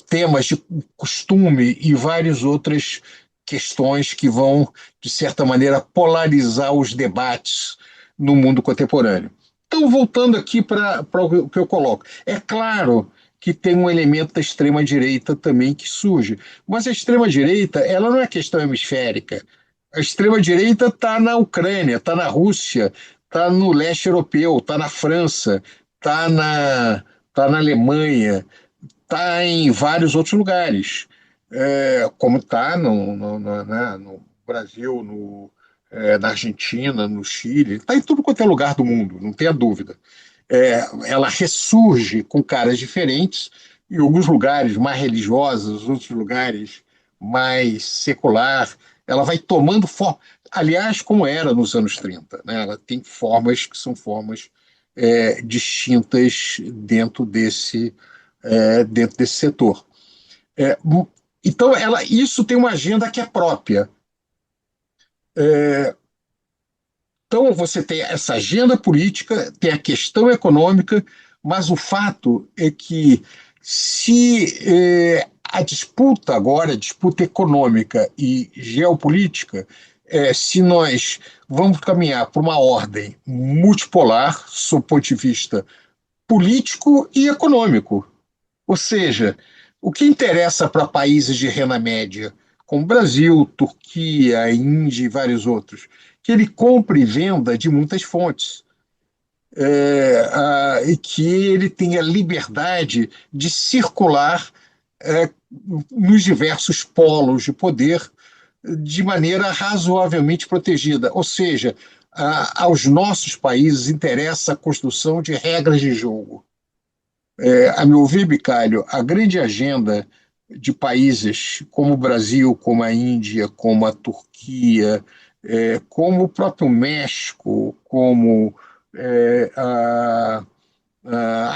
temas de costume e várias outras questões que vão, de certa maneira, polarizar os debates no mundo contemporâneo. Então, voltando aqui para o que eu coloco, é claro que tem um elemento da extrema-direita também que surge, mas a extrema-direita ela não é questão hemisférica. A extrema-direita está na Ucrânia, está na Rússia, está no leste europeu, está na França, tá na Alemanha, está em vários outros lugares, como está no Brasil, na Argentina, no Chile, está em tudo quanto é lugar do mundo, não tenha dúvida. Ela ressurge com caras diferentes, em alguns lugares mais religiosos, outros lugares mais secular. Ela vai tomando forma, aliás, como era nos anos 30, né? Ela tem formas que são formas distintas dentro desse setor. É, então, isso tem uma agenda que é própria. Então, você tem essa agenda política, tem a questão econômica, mas o fato é que se a disputa agora, a disputa econômica e geopolítica, se nós vamos caminhar para uma ordem multipolar, sob o ponto de vista político e econômico. Ou seja, o que interessa para países de renda média, como Brasil, Turquia, Índia e vários outros, que ele compre e venda de muitas fontes, e que ele tenha liberdade de circular nos diversos polos de poder de maneira razoavelmente protegida. Ou seja, aos nossos países interessa a construção de regras de jogo. A meu ver, Bicalho, a grande agenda de países como o Brasil, como a Índia, como a Turquia, como o próprio México, como a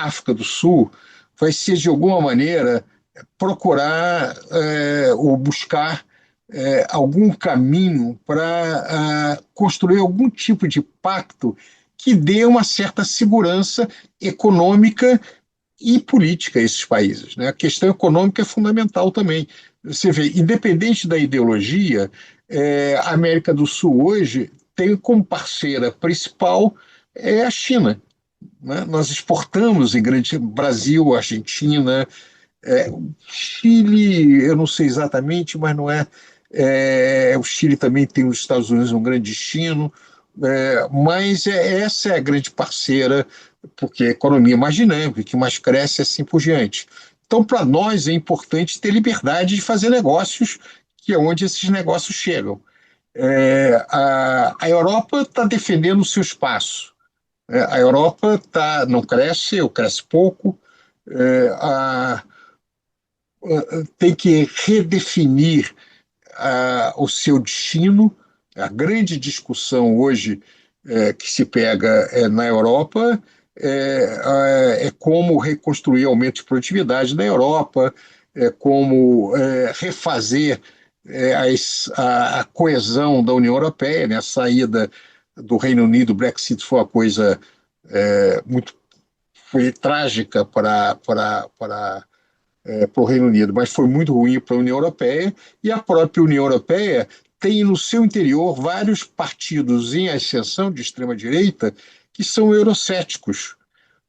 África do Sul, vai ser, de alguma maneira, procurar ou buscar algum caminho para construir algum tipo de pacto que dê uma certa segurança econômica e política a esses países, né? A questão econômica é fundamental também. Você vê, independente da ideologia, a América do Sul hoje tem como parceira principal a China, né? Nós exportamos em grande Brasil, Argentina, Chile, eu não sei exatamente, mas não é. O Chile também tem os Estados Unidos um grande destino, mas essa é a grande parceira, porque a economia é mais dinâmica, que mais cresce e assim por diante. Então, para nós é importante ter liberdade de fazer negócios, que é onde esses negócios chegam. A Europa está defendendo o seu espaço. A Europa não cresce, ou cresce pouco. É, a, tem que redefinir o seu destino. A grande discussão hoje que se pega na Europa é como reconstruir aumento de produtividade na Europa, como refazer a coesão da União Europeia, né? A saída do Reino Unido, o Brexit foi uma coisa muito foi trágica para o Reino Unido, mas foi muito ruim para a União Europeia, e a própria União Europeia tem no seu interior vários partidos em ascensão de extrema-direita que são eurocéticos.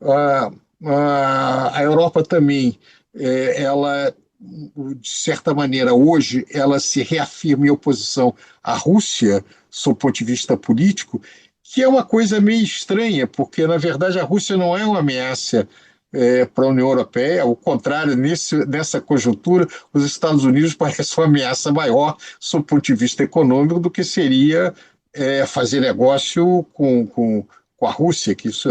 A Europa também, ela, de certa maneira, hoje, ela se reafirma em oposição à Rússia, sob o ponto de vista político, que é uma coisa meio estranha, porque, na verdade, a Rússia não é uma ameaça para a União Europeia, ao contrário, nessa conjuntura, os Estados Unidos parecem uma ameaça maior, sob o ponto de vista econômico, do que seria fazer negócio com a Rússia, que isso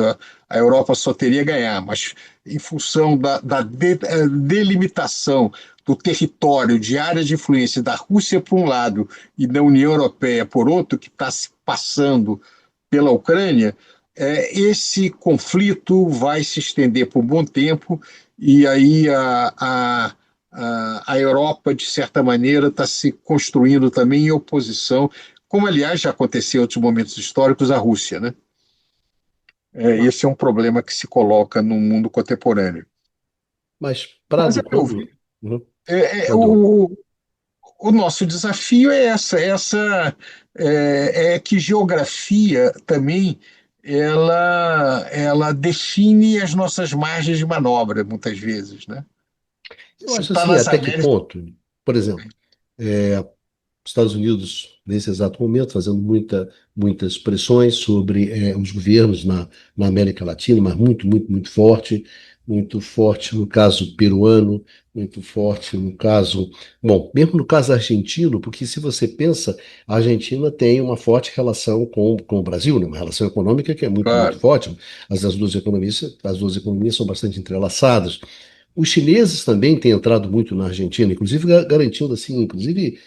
a Europa só teria a ganhar, mas em função da delimitação do território de área de influência da Rússia por um lado e da União Europeia por outro, que está se passando pela Ucrânia, esse conflito vai se estender por um bom tempo e aí a Europa, de certa maneira, está se construindo também em oposição, como, aliás, já aconteceu em outros momentos históricos, à Rússia, né? Esse é um problema que se coloca no mundo contemporâneo. Mas, Mas, Prado, a meu ver, quando. Uhum, é, é, quando. o, o nosso desafio é que geografia também ela define as nossas margens de manobra, muitas vezes, né? Eu Você acho está assim, nas até que Américas. ponto, por exemplo, Estados Unidos, nesse exato momento, fazendo muitas pressões sobre os governos na América Latina, mas muito forte no caso peruano, muito forte no caso, bom, mesmo no caso argentino, porque se você pensa, a Argentina tem uma forte relação com o Brasil, né? Uma relação econômica que é muito Claro, forte. As duas economias são bastante entrelaçadas. Os chineses também têm entrado muito na Argentina, inclusive garantindo assim, inclusive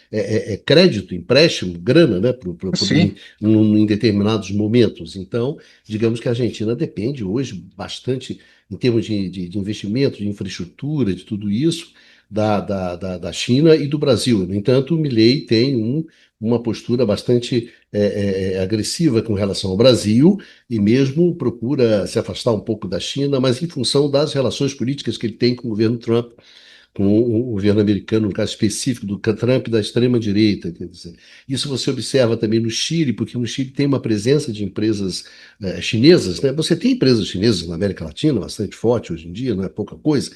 crédito, empréstimo, grana, né, sim. em determinados momentos. Então, digamos que a Argentina depende hoje bastante, em termos de investimento, de infraestrutura, de tudo isso, da China e do Brasil. No entanto, o Milei tem uma postura bastante agressiva com relação ao Brasil e mesmo procura se afastar um pouco da China, mas em função das relações políticas que ele tem com o governo Trump, com o governo americano, no caso específico do Trump da extrema-direita. Quer dizer, isso você observa também no Chile, porque no Chile tem uma presença de empresas chinesas, né? Você tem empresas chinesas na América Latina, bastante forte hoje em dia, não é pouca coisa.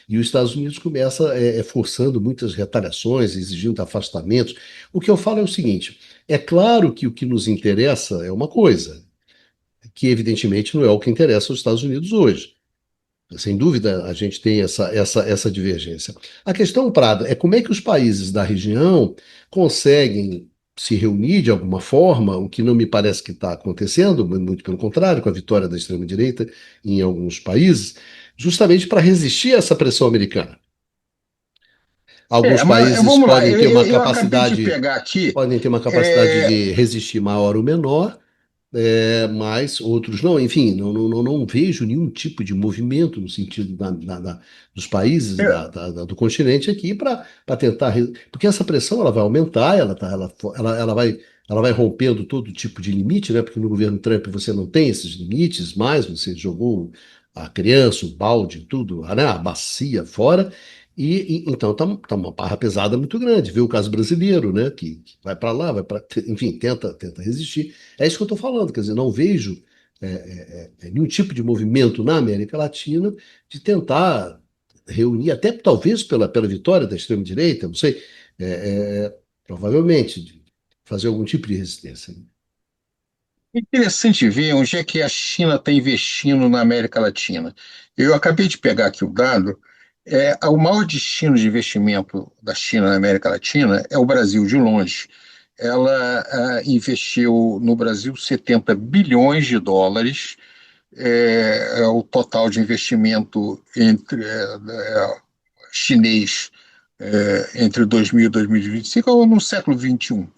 E os Estados Unidos começa forçando muitas retaliações, exigindo afastamentos. O que eu falo é o seguinte: é claro que o que nos interessa é uma coisa, que evidentemente não é o que interessa aos Estados Unidos hoje. Sem dúvida, a gente tem essa divergência. A questão, Prado, é como é que os países da região conseguem se reunir de alguma forma, o que não me parece que está acontecendo, muito pelo contrário, com a vitória da extrema-direita em alguns países, justamente para resistir a essa pressão americana. Alguns Mas países vamos lá, eu acabei de pegar aqui. podem ter uma capacidade é, de resistir maior ou menor, mas outros não. Enfim, não vejo nenhum tipo de movimento no sentido dos países do continente aqui para tentar. Porque essa pressão ela vai aumentar, ela vai rompendo todo tipo de limite, né? Porque no governo Trump você não tem esses limites mais, você jogou a criança, o balde, tudo, né? A bacia fora. Então tá uma barra pesada muito grande. Vê o caso brasileiro, né? Que vai para lá, enfim, tenta resistir. É isso que eu estou falando, quer dizer, não vejo nenhum tipo de movimento na América Latina de tentar reunir, até talvez pela vitória da extrema-direita, não sei, provavelmente, de fazer algum tipo de resistência, né? interessante ver onde é que a China está investindo na América Latina. Eu acabei de pegar aqui o dado. O maior destino de investimento da China na América Latina é o Brasil, de longe. Ela investiu no Brasil 70 bilhões de dólares, é o total de investimento entre chinês entre 2000 e 2025, ou no século XXI.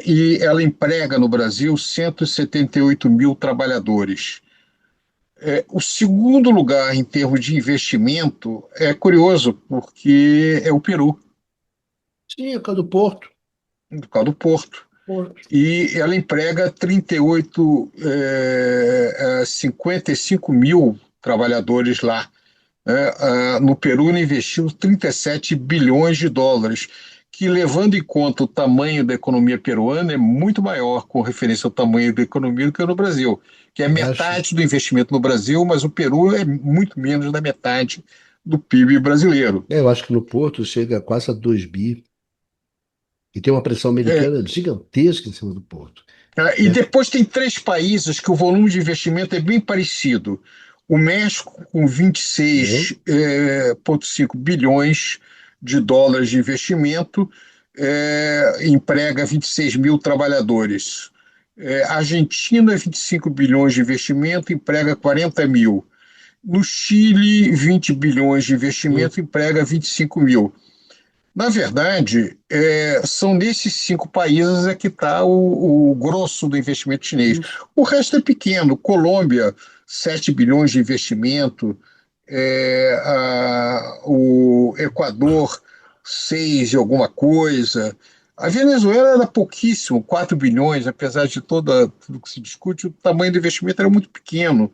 E ela emprega no Brasil 178 mil trabalhadores. O segundo lugar em termos de investimento é curioso, porque é o Peru, Sim, é por causa do Porto. por causa do Porto. Porto. E ela emprega 55 mil trabalhadores lá. No Peru, ele investiu 37 bilhões de dólares, que, levando em conta o tamanho da economia peruana, é muito maior com referência ao tamanho da economia do que no Brasil, que é Acho, metade do investimento no Brasil, mas o Peru é muito menos da metade do PIB brasileiro. eu acho que no Porto chega quase a 2 bi. E tem uma pressão É, americana gigantesca em cima do Porto. E Né? depois tem três países que o volume de investimento é bem parecido. O México, com Né? 26,5 bilhões de dólares de investimento, emprega 26 mil trabalhadores. A Argentina, 25 bilhões de investimento, emprega 40 mil. No Chile, 20 bilhões de Hum, investimento, emprega 25 mil. Na verdade, são nesses cinco países é que está o grosso do investimento chinês. isso. O resto é pequeno. Colômbia, 7 bilhões de investimento. O Equador, 6 e alguma coisa. A Venezuela era pouquíssimo, 4 bilhões, apesar de tudo que se discute, o tamanho do investimento era muito pequeno.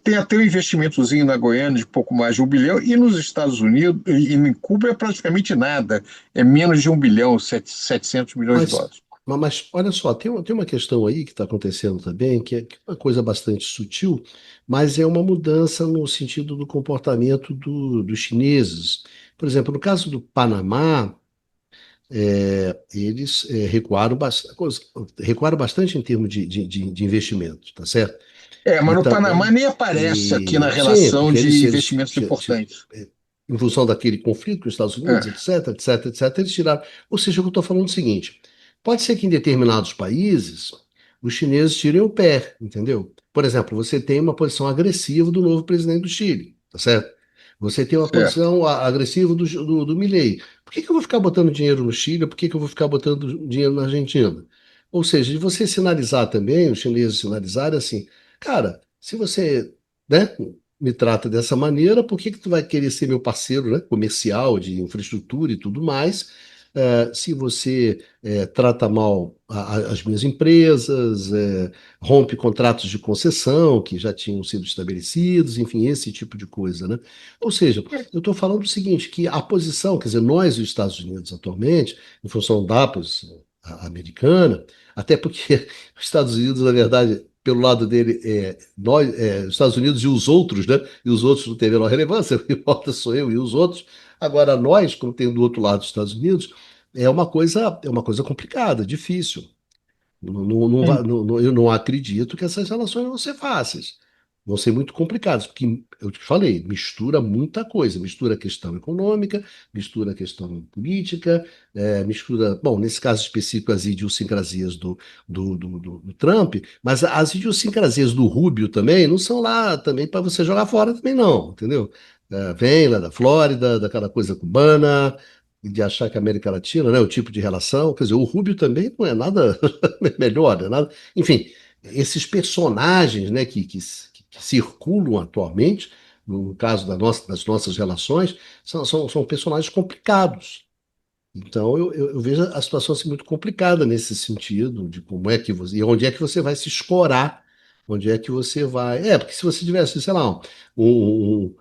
Tem até um investimentozinho na Goiânia de pouco mais de 1 bilhão, e nos Estados Unidos e em Cuba é praticamente nada, é menos de 1 bilhão, 700 milhões de Mas, dólares. mas olha só, tem uma questão aí que está acontecendo também, que é uma coisa bastante sutil, mas é uma mudança no sentido do comportamento dos chineses. Por exemplo, no caso do Panamá, eles recuaram bastante em termos de investimento, tá certo? Mas E no Panamá também, nem aparece aqui na sim, relação porque de investimentos importantes. em função daquele conflito com os Estados Unidos, É, etc, etc, etc, eles tiraram. Ou seja, o que eu estou falando é o seguinte: pode ser que em determinados países os chineses tirem o pé, entendeu? Por exemplo, você tem uma posição agressiva do novo presidente do Chile, tá certo? Você tem uma certo. posição agressiva do Milei. Por que que eu vou ficar botando dinheiro no Chile? Por que que eu vou ficar botando dinheiro na Argentina? Ou seja, de você sinalizar também, os chineses sinalizarem assim, cara, se você, né, me trata dessa maneira, por que que tu vai querer ser meu parceiro, né, comercial, de infraestrutura e tudo mais, se você trata mal as minhas empresas, rompe contratos de concessão que já tinham sido estabelecidos, enfim, esse tipo de coisa, né? Ou seja, eu estou falando o seguinte, que a posição, quer dizer, nós e os Estados Unidos atualmente, em função da posição americana, até porque os Estados Unidos, na verdade, pelo lado dele, os Estados Unidos e os outros, né? E os outros não têm a menor relevância, o que importa sou eu e os outros. Agora, nós, como tem do outro lado dos Estados Unidos, é uma coisa complicada, difícil. Eu não acredito que essas relações vão ser fáceis. Vão ser muito complicadas, porque eu te falei, mistura muita coisa, mistura a questão econômica, mistura a questão política, mistura, bom, nesse caso específico, as idiosincrasias do Trump, mas as idiosincrasias do Rubio também não são lá também para você jogar fora também, não, entendeu? Vem lá da Flórida, daquela coisa cubana, de achar que a América Latina, né, o tipo de relação, quer dizer, o Rubio também não é nada melhor, não é nada. Enfim, esses personagens, né, que circulam atualmente, no caso das nossas relações, são personagens complicados. Então, eu vejo a situação assim, muito complicada nesse sentido, de como é que você, e onde é que você vai se escorar, onde é que você vai. Porque se você tivesse, sei lá, um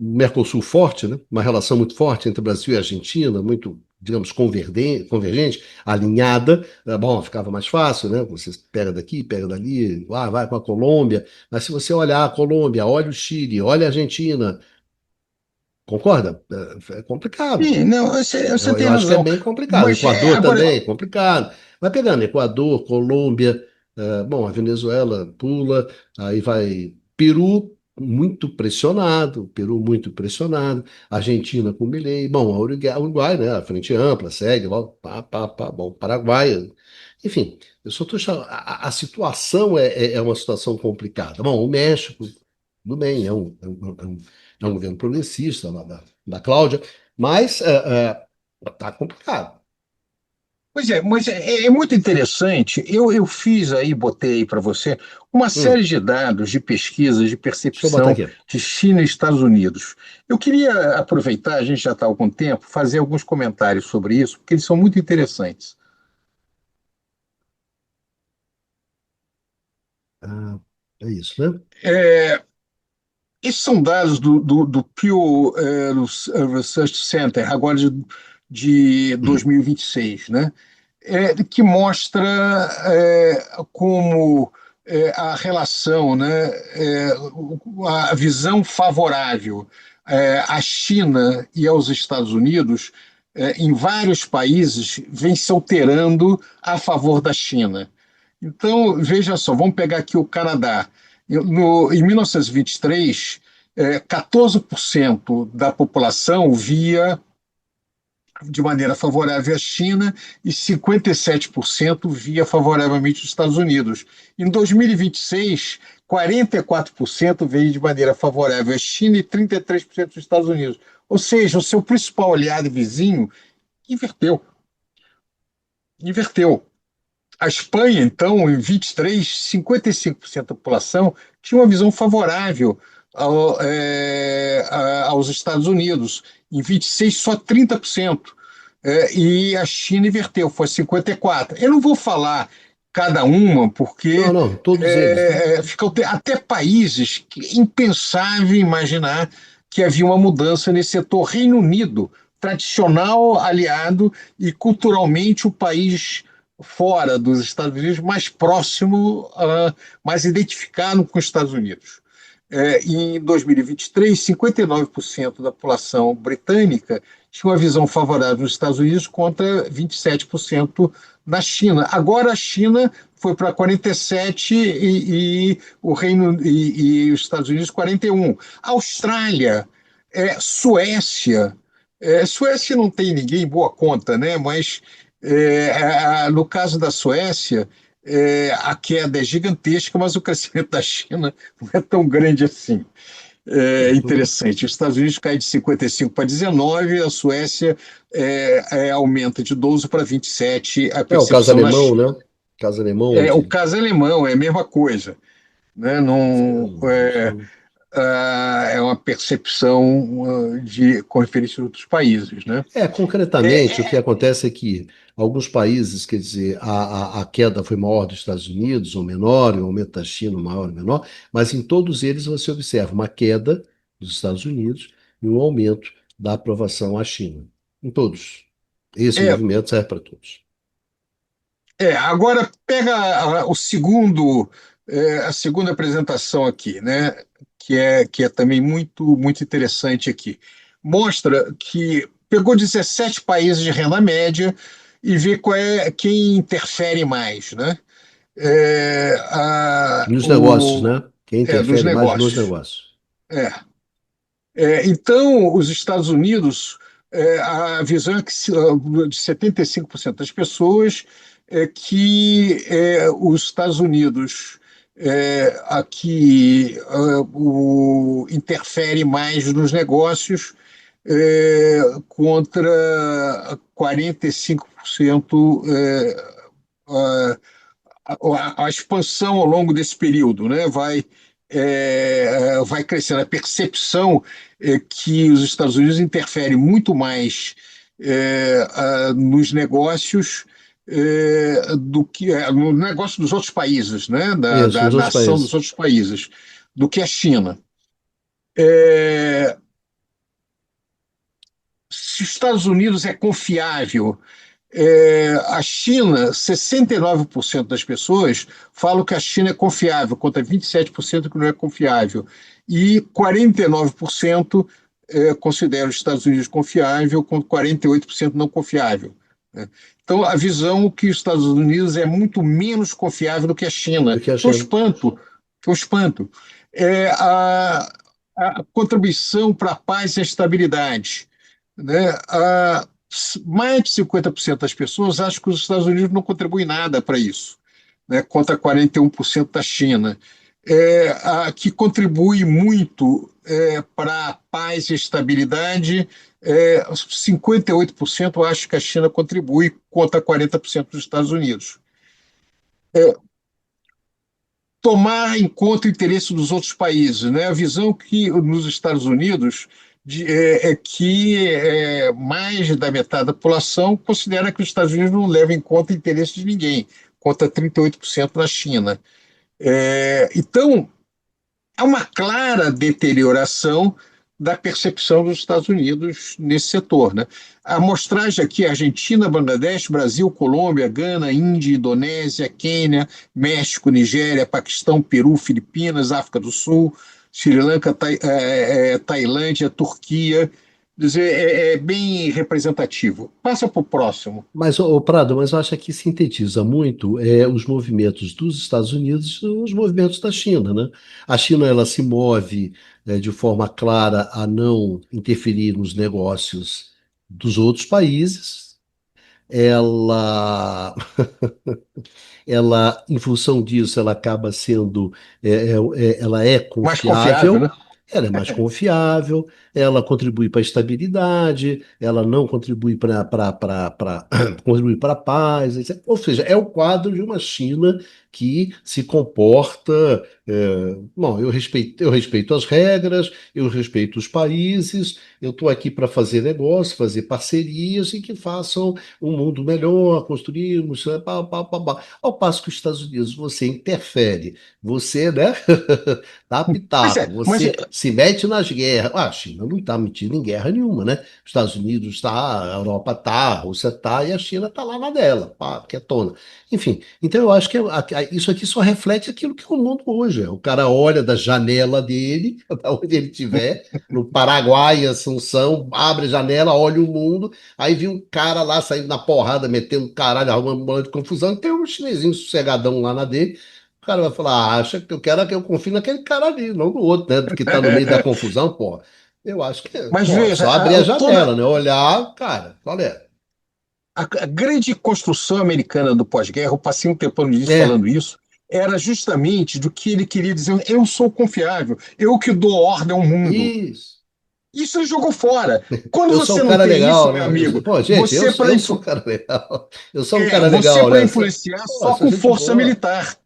Mercosul forte, né? Uma relação muito forte entre Brasil e Argentina, muito, digamos, convergente, alinhada, bom, ficava mais fácil, né? Você pega daqui, pega dali, vai com a Colômbia, mas se você olhar a Colômbia, olha o Chile, olha a Argentina, concorda? É complicado. Sim, não, você Eu tem acho que é razão. bem complicado. Mas Equador agora, também, complicado. Vai pegando Equador, Colômbia, bom, a Venezuela pula, aí vai Peru muito pressionado, Peru muito pressionado, Argentina com Milei, bom, Uruguai, né, a frente ampla, segue, volta, pá, pá, pá, bom, Paraguai, enfim, eu só tô, a situação é uma situação complicada. Bom, o México, tudo bem, é um governo progressista lá da Cláudia, Mas tá complicado. Pois é, mas é muito interessante. Eu fiz aí, botei aí para você, uma série Hum, de dados de pesquisas de deixa eu botar percepção aqui. de China e Estados Unidos. Eu queria aproveitar, a gente já está há algum tempo, fazer alguns comentários sobre isso, porque eles são muito interessantes. Ah, é isso, né? Esses são dados do Pew Research Center, agora de Hum. 2026, né? Que mostra como a relação, né, a visão favorável à China e aos Estados Unidos em vários países vem se alterando a favor da China. Então, veja só, vamos pegar aqui o Canadá. Em 1923, 14% da população via de maneira favorável à China e 57% via favoravelmente os Estados Unidos. Em 2026, 44% veio de maneira favorável à China e 33% dos Estados Unidos. Ou seja, o seu principal aliado e vizinho inverteu. Inverteu. A Espanha, então, em 23, 55% da população tinha uma visão favorável aos Estados Unidos. Em 26, só 30%. E a China inverteu, foi 54%. Eu não vou falar cada uma, Não, porque não, todos eles, né? ficam até países que é impensável imaginar que havia uma mudança nesse setor. Reino Unido, tradicional aliado e culturalmente o país fora dos Estados Unidos mais próximo, mais identificado com os Estados Unidos. Em 2023, 59% da população britânica tinha uma visão favorável nos Estados Unidos contra 27% na China. Agora a China foi para 47 e o Reino e os Estados Unidos 41. Austrália, Suécia, Suécia não tem ninguém boa conta, né? Mas no caso da Suécia, a queda é gigantesca, mas o crescimento da China não é tão grande assim. É Tudo. interessante. Os Estados Unidos cai de 55 para 19, a Suécia aumenta de 12 para 27 a É o caso percepção na alemão, China. né? Caso alemão O de. caso alemão é a mesma coisa. Né? Não, Isso. é uma percepção com referência a outros países. Né? Concretamente, o que acontece é que alguns países, quer dizer, a queda foi maior dos Estados Unidos, ou menor, e o aumento da China, maior ou menor, mas em todos eles você observa uma queda dos Estados Unidos e um aumento da aprovação à China. Em todos. Esse É, movimento serve para todos. agora pega a segunda apresentação aqui, né? Que é também muito interessante aqui. Mostra que pegou 17 países de renda média e vê quem interfere mais, né? Nos negócios, né? Quem Dos interfere mais nos negócios. negócios. É. Então, os Estados Unidos, a visão é que de 75% das pessoas é que os Estados Unidos aqui interfere mais nos negócios contra 45% a expansão ao longo desse período, né, vai crescendo. A percepção é que os Estados Unidos interferem muito mais nos negócios do que no negócio dos outros países, né, Isso, nos da outros ação dos países. outros países, do que a China. É, se os Estados Unidos é confiável. A China, 69% das pessoas falam que a China é confiável, contra 27% que não é confiável. E 49% consideram os Estados Unidos confiável, com 48% não confiável. Né? Então, a visão que os Estados Unidos é muito menos confiável do que a China, Do que a que é um China. espanto. Que é um espanto. É a contribuição para a paz e a estabilidade. Né? Mais de 50% das pessoas acham que os Estados Unidos não contribuem nada para isso, né, contra 41% da China. Que contribui muito para paz e estabilidade, 58% eu acho que a China contribui contra 40% dos Estados Unidos. Tomar em conta o interesse dos outros países, né? A visão que nos Estados Unidos é que mais da metade da população considera que os Estados Unidos não levam em conta o interesse de ninguém, contra 38% na China. Então, há uma clara deterioração da percepção dos Estados Unidos nesse setor, né? A amostragem aqui é Argentina, Bangladesh, Brasil, Colômbia, Gana, Índia, Indonésia, Quênia, México, Nigéria, Paquistão, Peru, Filipinas, África do Sul, Sri Lanka, Tailândia, Turquia. Quer dizer, é bem representativo. Passa para o próximo. Mas, Prado, mas eu acho que sintetiza muito os movimentos dos Estados Unidos e os movimentos da China, né? A China ela se move de forma clara a não interferir nos negócios dos outros países. Ela ela, em função disso, ela acaba sendo, ela é Mais confiável, confiável, né? ela é mais confiável, ela contribui para a estabilidade, ela não contribui para contribui para a paz, etc. Ou seja, é o quadro de uma China que se comporta, bom, eu respeito as regras, eu respeito os países, eu estou aqui para fazer negócio, fazer parcerias e que façam um mundo melhor, construirmos, pá, pá, pá, pá. Ao passo que os Estados Unidos, você interfere, você, né, dá Pois pitaco, mas você se mete nas guerras. Ah, a China não está metida em guerra nenhuma, né? Os Estados Unidos está, a Europa está, a Rússia está e a China está lá na dela, pá, quietona. Enfim, então eu acho que isso aqui só reflete aquilo que é o mundo hoje. O cara olha da janela dele, da onde ele estiver, no Paraguai, Assunção, abre a janela, olha o mundo. Aí vi um cara lá saindo na porrada, metendo caralho, arrumando bola de confusão, e tem um chinesinho sossegadão lá na dele. O cara vai falar, acha que eu quero que eu confie naquele cara ali, não no outro, né? Que tá no meio da confusão, pô. Eu acho que, mas pô, é veja, só abrir a toda janela, né? Olhar, cara, olha. a grande construção americana do pós-guerra, eu passei um tempão nisso É, falando isso, era justamente do que ele queria dizer: eu sou confiável, eu que dou ordem ao mundo. isso. Isso ele jogou fora. Quando Eu sou você um não cara tem isso, legal, meu né? amigo, Pô, gente, você para eu sou um cara legal. Eu sou um cara você legal, para né? influenciar Pô, só sou com gente força boa. militar.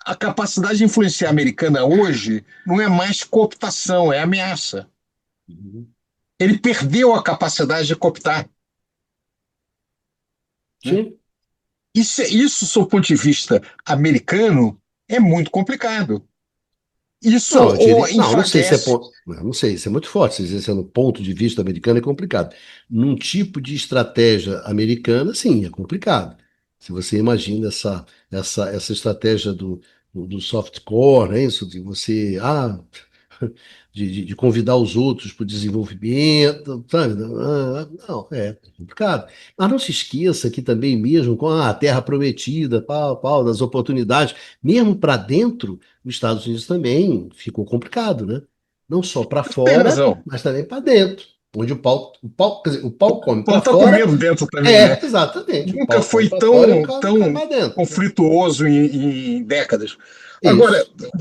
A capacidade de influenciar americana hoje não é mais cooptação, é ameaça. Uhum. Ele perdeu a capacidade de cooptar, né? Sim. Isso, sob o ponto de vista americano, é muito complicado. Isso Não, eu ou diria. Não, não sei se é enfraquece. ponto. Não sei, isso é muito forte. Se isso é no ponto de vista americano, é complicado. Num tipo de estratégia americana, sim, é complicado. Se você imagina essa estratégia do soft core, é isso, de você. De convidar os outros para o desenvolvimento, sabe? Não, é complicado. Mas não se esqueça que também mesmo com a Terra Prometida, pau, pau, das oportunidades, mesmo para dentro, os Estados Unidos também ficou complicado, né? Não só para Tem fora, razão. mas também para dentro. Onde quer dizer, o pau come Pode para estar fora, comendo dentro também, né? exatamente, o Nunca pau come foi para fora e o tão caldo cai para dentro, né? conflituoso em décadas. Agora, Isso.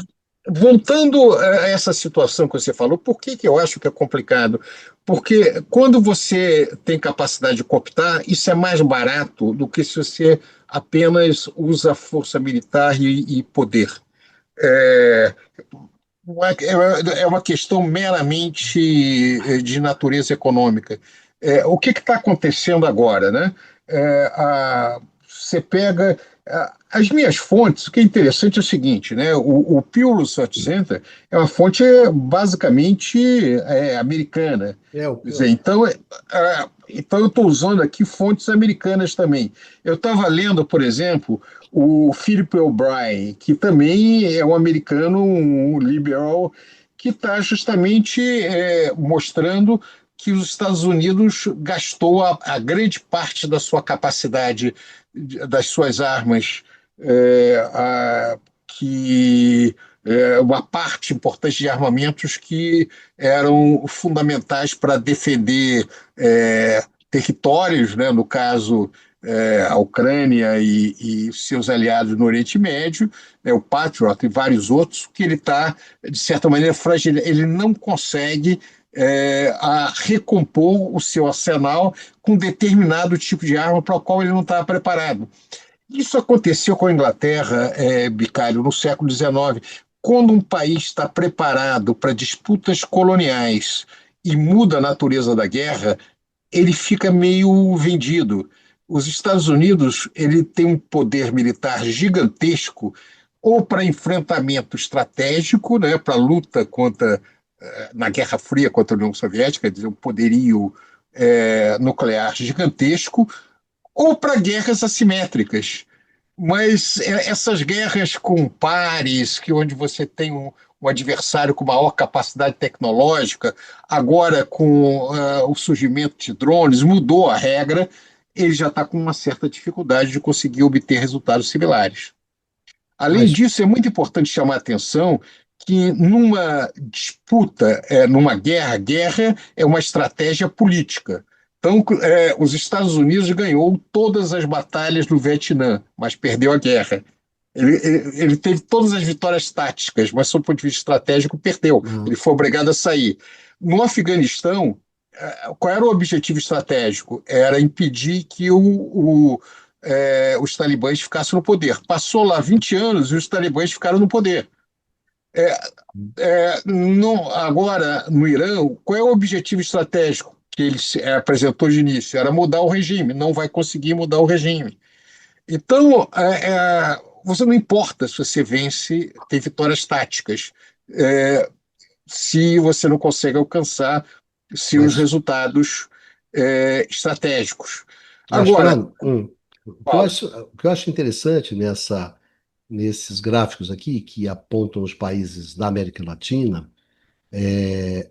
voltando a essa situação que você falou, por que eu acho que é complicado? Porque quando você tem capacidade de cooptar, isso é mais barato do que se você apenas usa força militar e poder. É, é uma questão meramente de natureza econômica. O que está acontecendo agora, né? Você pega as minhas fontes. O que é interessante é o seguinte, né? O Pew Research Center é uma fonte basicamente americana. É o Quer dizer, pior. então eu estou usando aqui fontes americanas também. Eu estava lendo, por exemplo, o Philip O'Brien, que também é um americano, um liberal, que está justamente mostrando que os Estados Unidos gastou a grande parte da sua capacidade, das suas armas, que uma parte importante de armamentos que eram fundamentais para defender territórios, né, no caso a Ucrânia e seus aliados no Oriente Médio, o Patriot e vários outros, que ele está, de certa maneira, fragil. Ele não consegue recompor o seu arsenal com determinado tipo de arma para o qual ele não estava preparado. Isso aconteceu com a Inglaterra, Bicalho, no século XIX. Quando um país está preparado para disputas coloniais e muda a natureza da guerra, ele fica meio vendido. Os Estados Unidos ele tem um poder militar gigantesco, ou para enfrentamento estratégico, né, para luta contra na Guerra Fria contra a União Soviética, quer dizer, um poderio nuclear gigantesco, ou para guerras assimétricas. Mas essas guerras com pares, onde você tem um adversário com maior capacidade tecnológica, agora com o surgimento de drones, mudou a regra, ele já está com uma certa dificuldade de conseguir obter resultados similares. Além Mas, disso, é muito importante chamar a atenção que numa disputa, numa guerra, guerra é uma estratégia política. Então, os Estados Unidos ganhou todas as batalhas do Vietnã, mas perdeu a guerra. Ele teve todas as vitórias táticas, mas, sob o ponto de vista estratégico, perdeu. não, Ele foi obrigado a sair. No Afeganistão, qual era o objetivo estratégico? Era impedir que os talibãs ficassem no poder. Passou lá 20 anos e os talibãs ficaram no poder. Agora, no Irã, qual é o objetivo estratégico que ele apresentou de início? Era mudar o regime. Não vai conseguir mudar o regime. Então, você não importa se você vence, tem vitórias táticas, se você não consegue alcançar seus mas, resultados estratégicos. mas Agora, Fernando, Paulo, o que eu acho interessante nesses gráficos aqui, que apontam os países da América Latina,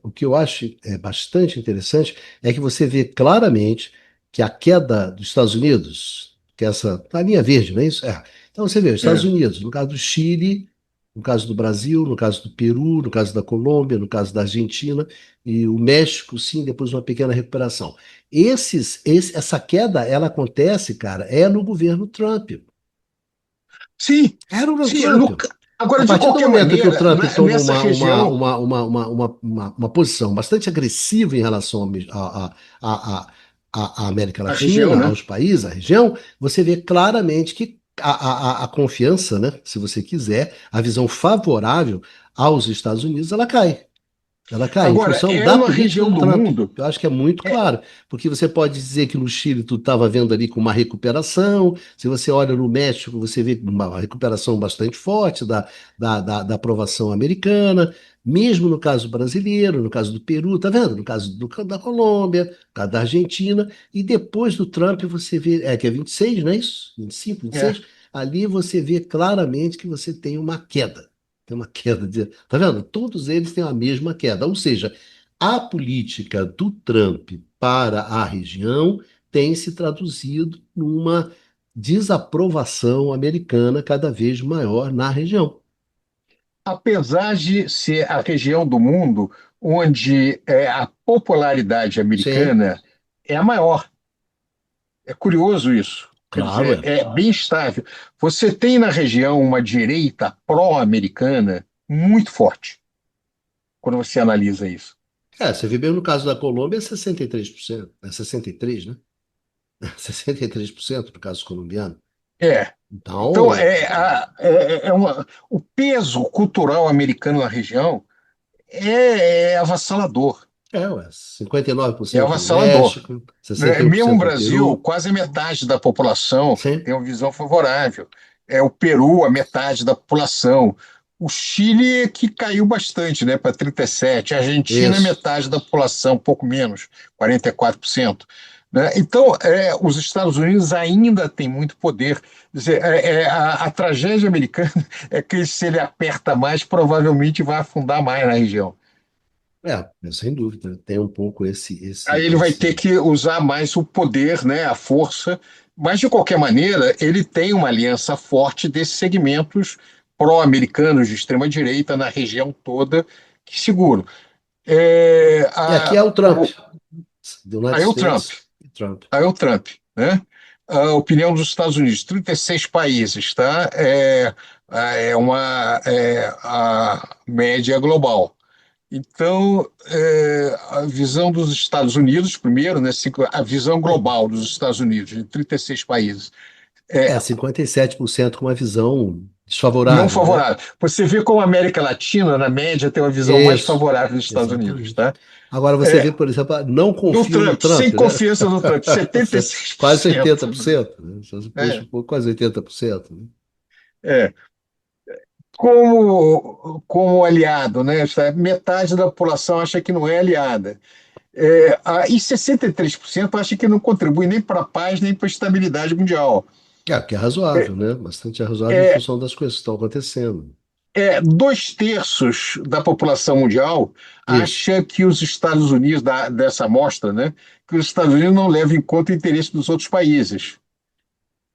o que eu acho bastante interessante é que você vê claramente que a queda dos Estados Unidos, que é essa a linha verde, não é isso? É. Então você vê os Estados é, Unidos, no caso do Chile, no caso do Brasil, no caso do Peru, no caso da Colômbia, no caso da Argentina e o México, sim, depois uma pequena recuperação. Essa queda, ela acontece, cara, no governo Trump. sim, Era o governo sim, Trump. agora, A de partir do qualquer momento que o maneira, Trump toma nessa região, uma posição bastante agressiva em relação à América a região, Latina, né? aos países, à região, você vê claramente que a confiança, né, se você quiser, a visão favorável aos Estados Unidos, ela cai. Ela cai em Agora, função é da uma política região do do Trump. mundo. Eu acho que é muito é, claro, porque você pode dizer que no Chile tu estava vendo ali com uma recuperação, se você olha no México, você vê uma recuperação bastante forte da aprovação americana, mesmo no caso brasileiro, no caso do Peru, tá vendo? No caso da Colômbia, no caso da Argentina, e depois do Trump você vê, que é 26, não é isso? 25, é, 26, ali você vê claramente que você tem uma queda. Tem uma queda de. Tá vendo? Todos eles têm a mesma queda. Ou seja, a política do Trump para a região tem se traduzido numa desaprovação americana cada vez maior na região. apesar de ser a região do mundo onde a popularidade Sim, americana é a maior. É curioso isso. Quer claro, dizer, é. é bem estável. Você tem na região uma direita pró-americana muito forte, quando você analisa isso. Você vê bem no caso da Colômbia, é 63%. É 63, né? 63% no caso colombiano. É. Então, Então, o peso cultural americano na região é avassalador. ué, É 59% no avassalador. México, Né? Mesmo o 61% no Brasil, Peru. quase a metade da população Sim, tem uma visão favorável. O Peru, a metade da população. O Chile é que caiu bastante, né, para 37%. A Argentina é isso. metade da população, um pouco menos, 44%. Né? Então, os Estados Unidos ainda têm muito poder. Quer dizer, a tragédia americana é que se ele aperta mais, provavelmente vai afundar mais na região. Sem dúvida, tem um pouco Aí ele vai ter que usar mais o poder, né, a força, mas de qualquer maneira ele tem uma aliança forte desses segmentos pró-americanos de extrema-direita na região toda que seguram. É, E aqui a, é o Trump, o, do United aí o Trump, States e Trump. aí o Trump, né? a opinião dos Estados Unidos, 36 países, tá? A média global. Então, a visão dos Estados Unidos, primeiro, né, a visão global dos Estados Unidos, de 36 países, é 57% com uma visão não desfavorável, né? favorável. Você vê como a América Latina, na média, tem uma visão mais Isso, favorável dos Estados Unidos, exatamente. tá? Agora você vê, É, por exemplo, não do confio no Trump, sem Trump, né? confiança no Trump, Quase 76%. 80%, né? Se você puxa É, um pouco, quase 80%, né? é. Como aliado, né? Metade da população acha que não é aliada. E 63% acha que não contribui nem para a paz, nem para a estabilidade mundial. É, o que é razoável, né? Bastante razoável em É, função das coisas que estão acontecendo. dois terços da população mundial Isso. acha que os Estados Unidos, dessa amostra, né, que os Estados Unidos não levam em conta o interesse dos outros países.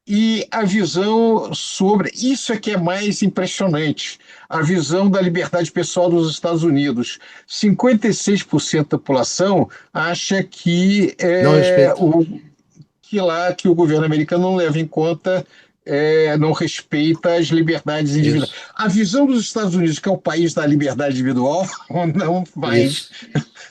E a visão sobre. Isso é que é mais impressionante. A visão da liberdade pessoal dos Estados Unidos. 56% da população acha Não respeito. que o governo americano não leva em conta, não respeita as liberdades individuais. Isso, A visão dos Estados Unidos, que é o país da liberdade individual, não vai isso.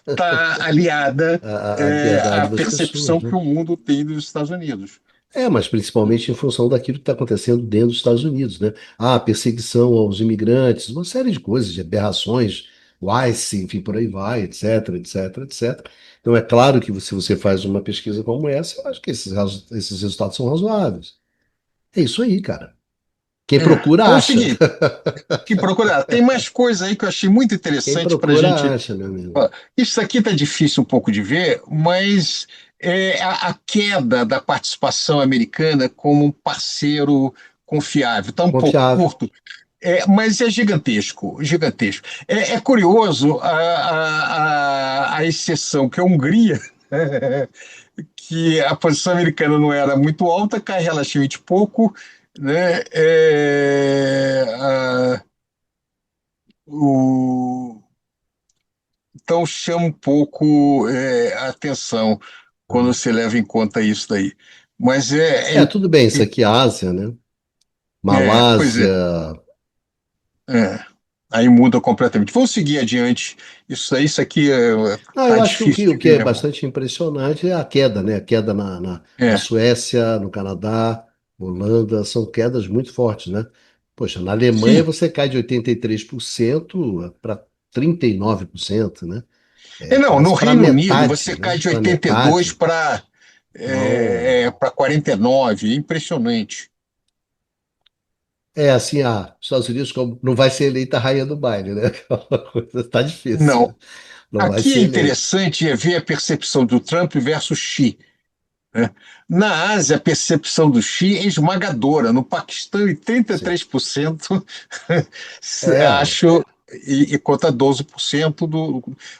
estar aliada, A à liberdade das percepção pessoas, que né? o mundo tem dos Estados Unidos. É, mas principalmente em função daquilo que está acontecendo dentro dos Estados Unidos, né? Ah, perseguição aos imigrantes, uma série de coisas, de aberrações, Weiss, enfim, por aí vai, etc, etc, etc. Então é claro que se você faz uma pesquisa como essa, eu acho que esses resultados são razoáveis. É isso aí, cara. Quem procura É o acha. seguinte, que procurar. Tem mais coisa aí que eu achei muito Quem interessante para a procura gente. acha, meu amigo. Ó, isso aqui está difícil um pouco de ver, mas a queda da participação americana como um parceiro confiável. Está um pouco Confiável. curto, mas é gigantesco, gigantesco. É curioso a exceção, que é a Hungria, que a posição americana não era muito alta, cai relativamente pouco, né? O, então chama um pouco a atenção quando você leva em conta isso daí. Mas É, tudo bem, isso aqui é Ásia, né? pois é, Malásia. é. Aí muda completamente. Vamos seguir adiante. Isso aqui Ah, tá eu acho que difícil o de que ver, é meu irmão. bastante impressionante é a queda, né? A queda na É, Suécia, no Canadá, Holanda, são quedas muito fortes, né? Poxa, na Alemanha sim. você cai de 83% para 39%, né? E É não, no quase para Reino Unido metade, você cai né? de Para 82 metade. para Então, 49. Impressionante. é assim, os Estados Unidos não vai ser eleita a rainha do baile, né? Aquela coisa tá difícil, Não. né? Não vai Aqui é ser eleita. interessante ver a percepção do Trump versus Xi, né? Na Ásia, a percepção do Xi é esmagadora. No Paquistão, Sim. 83% É, acho, e conta 12%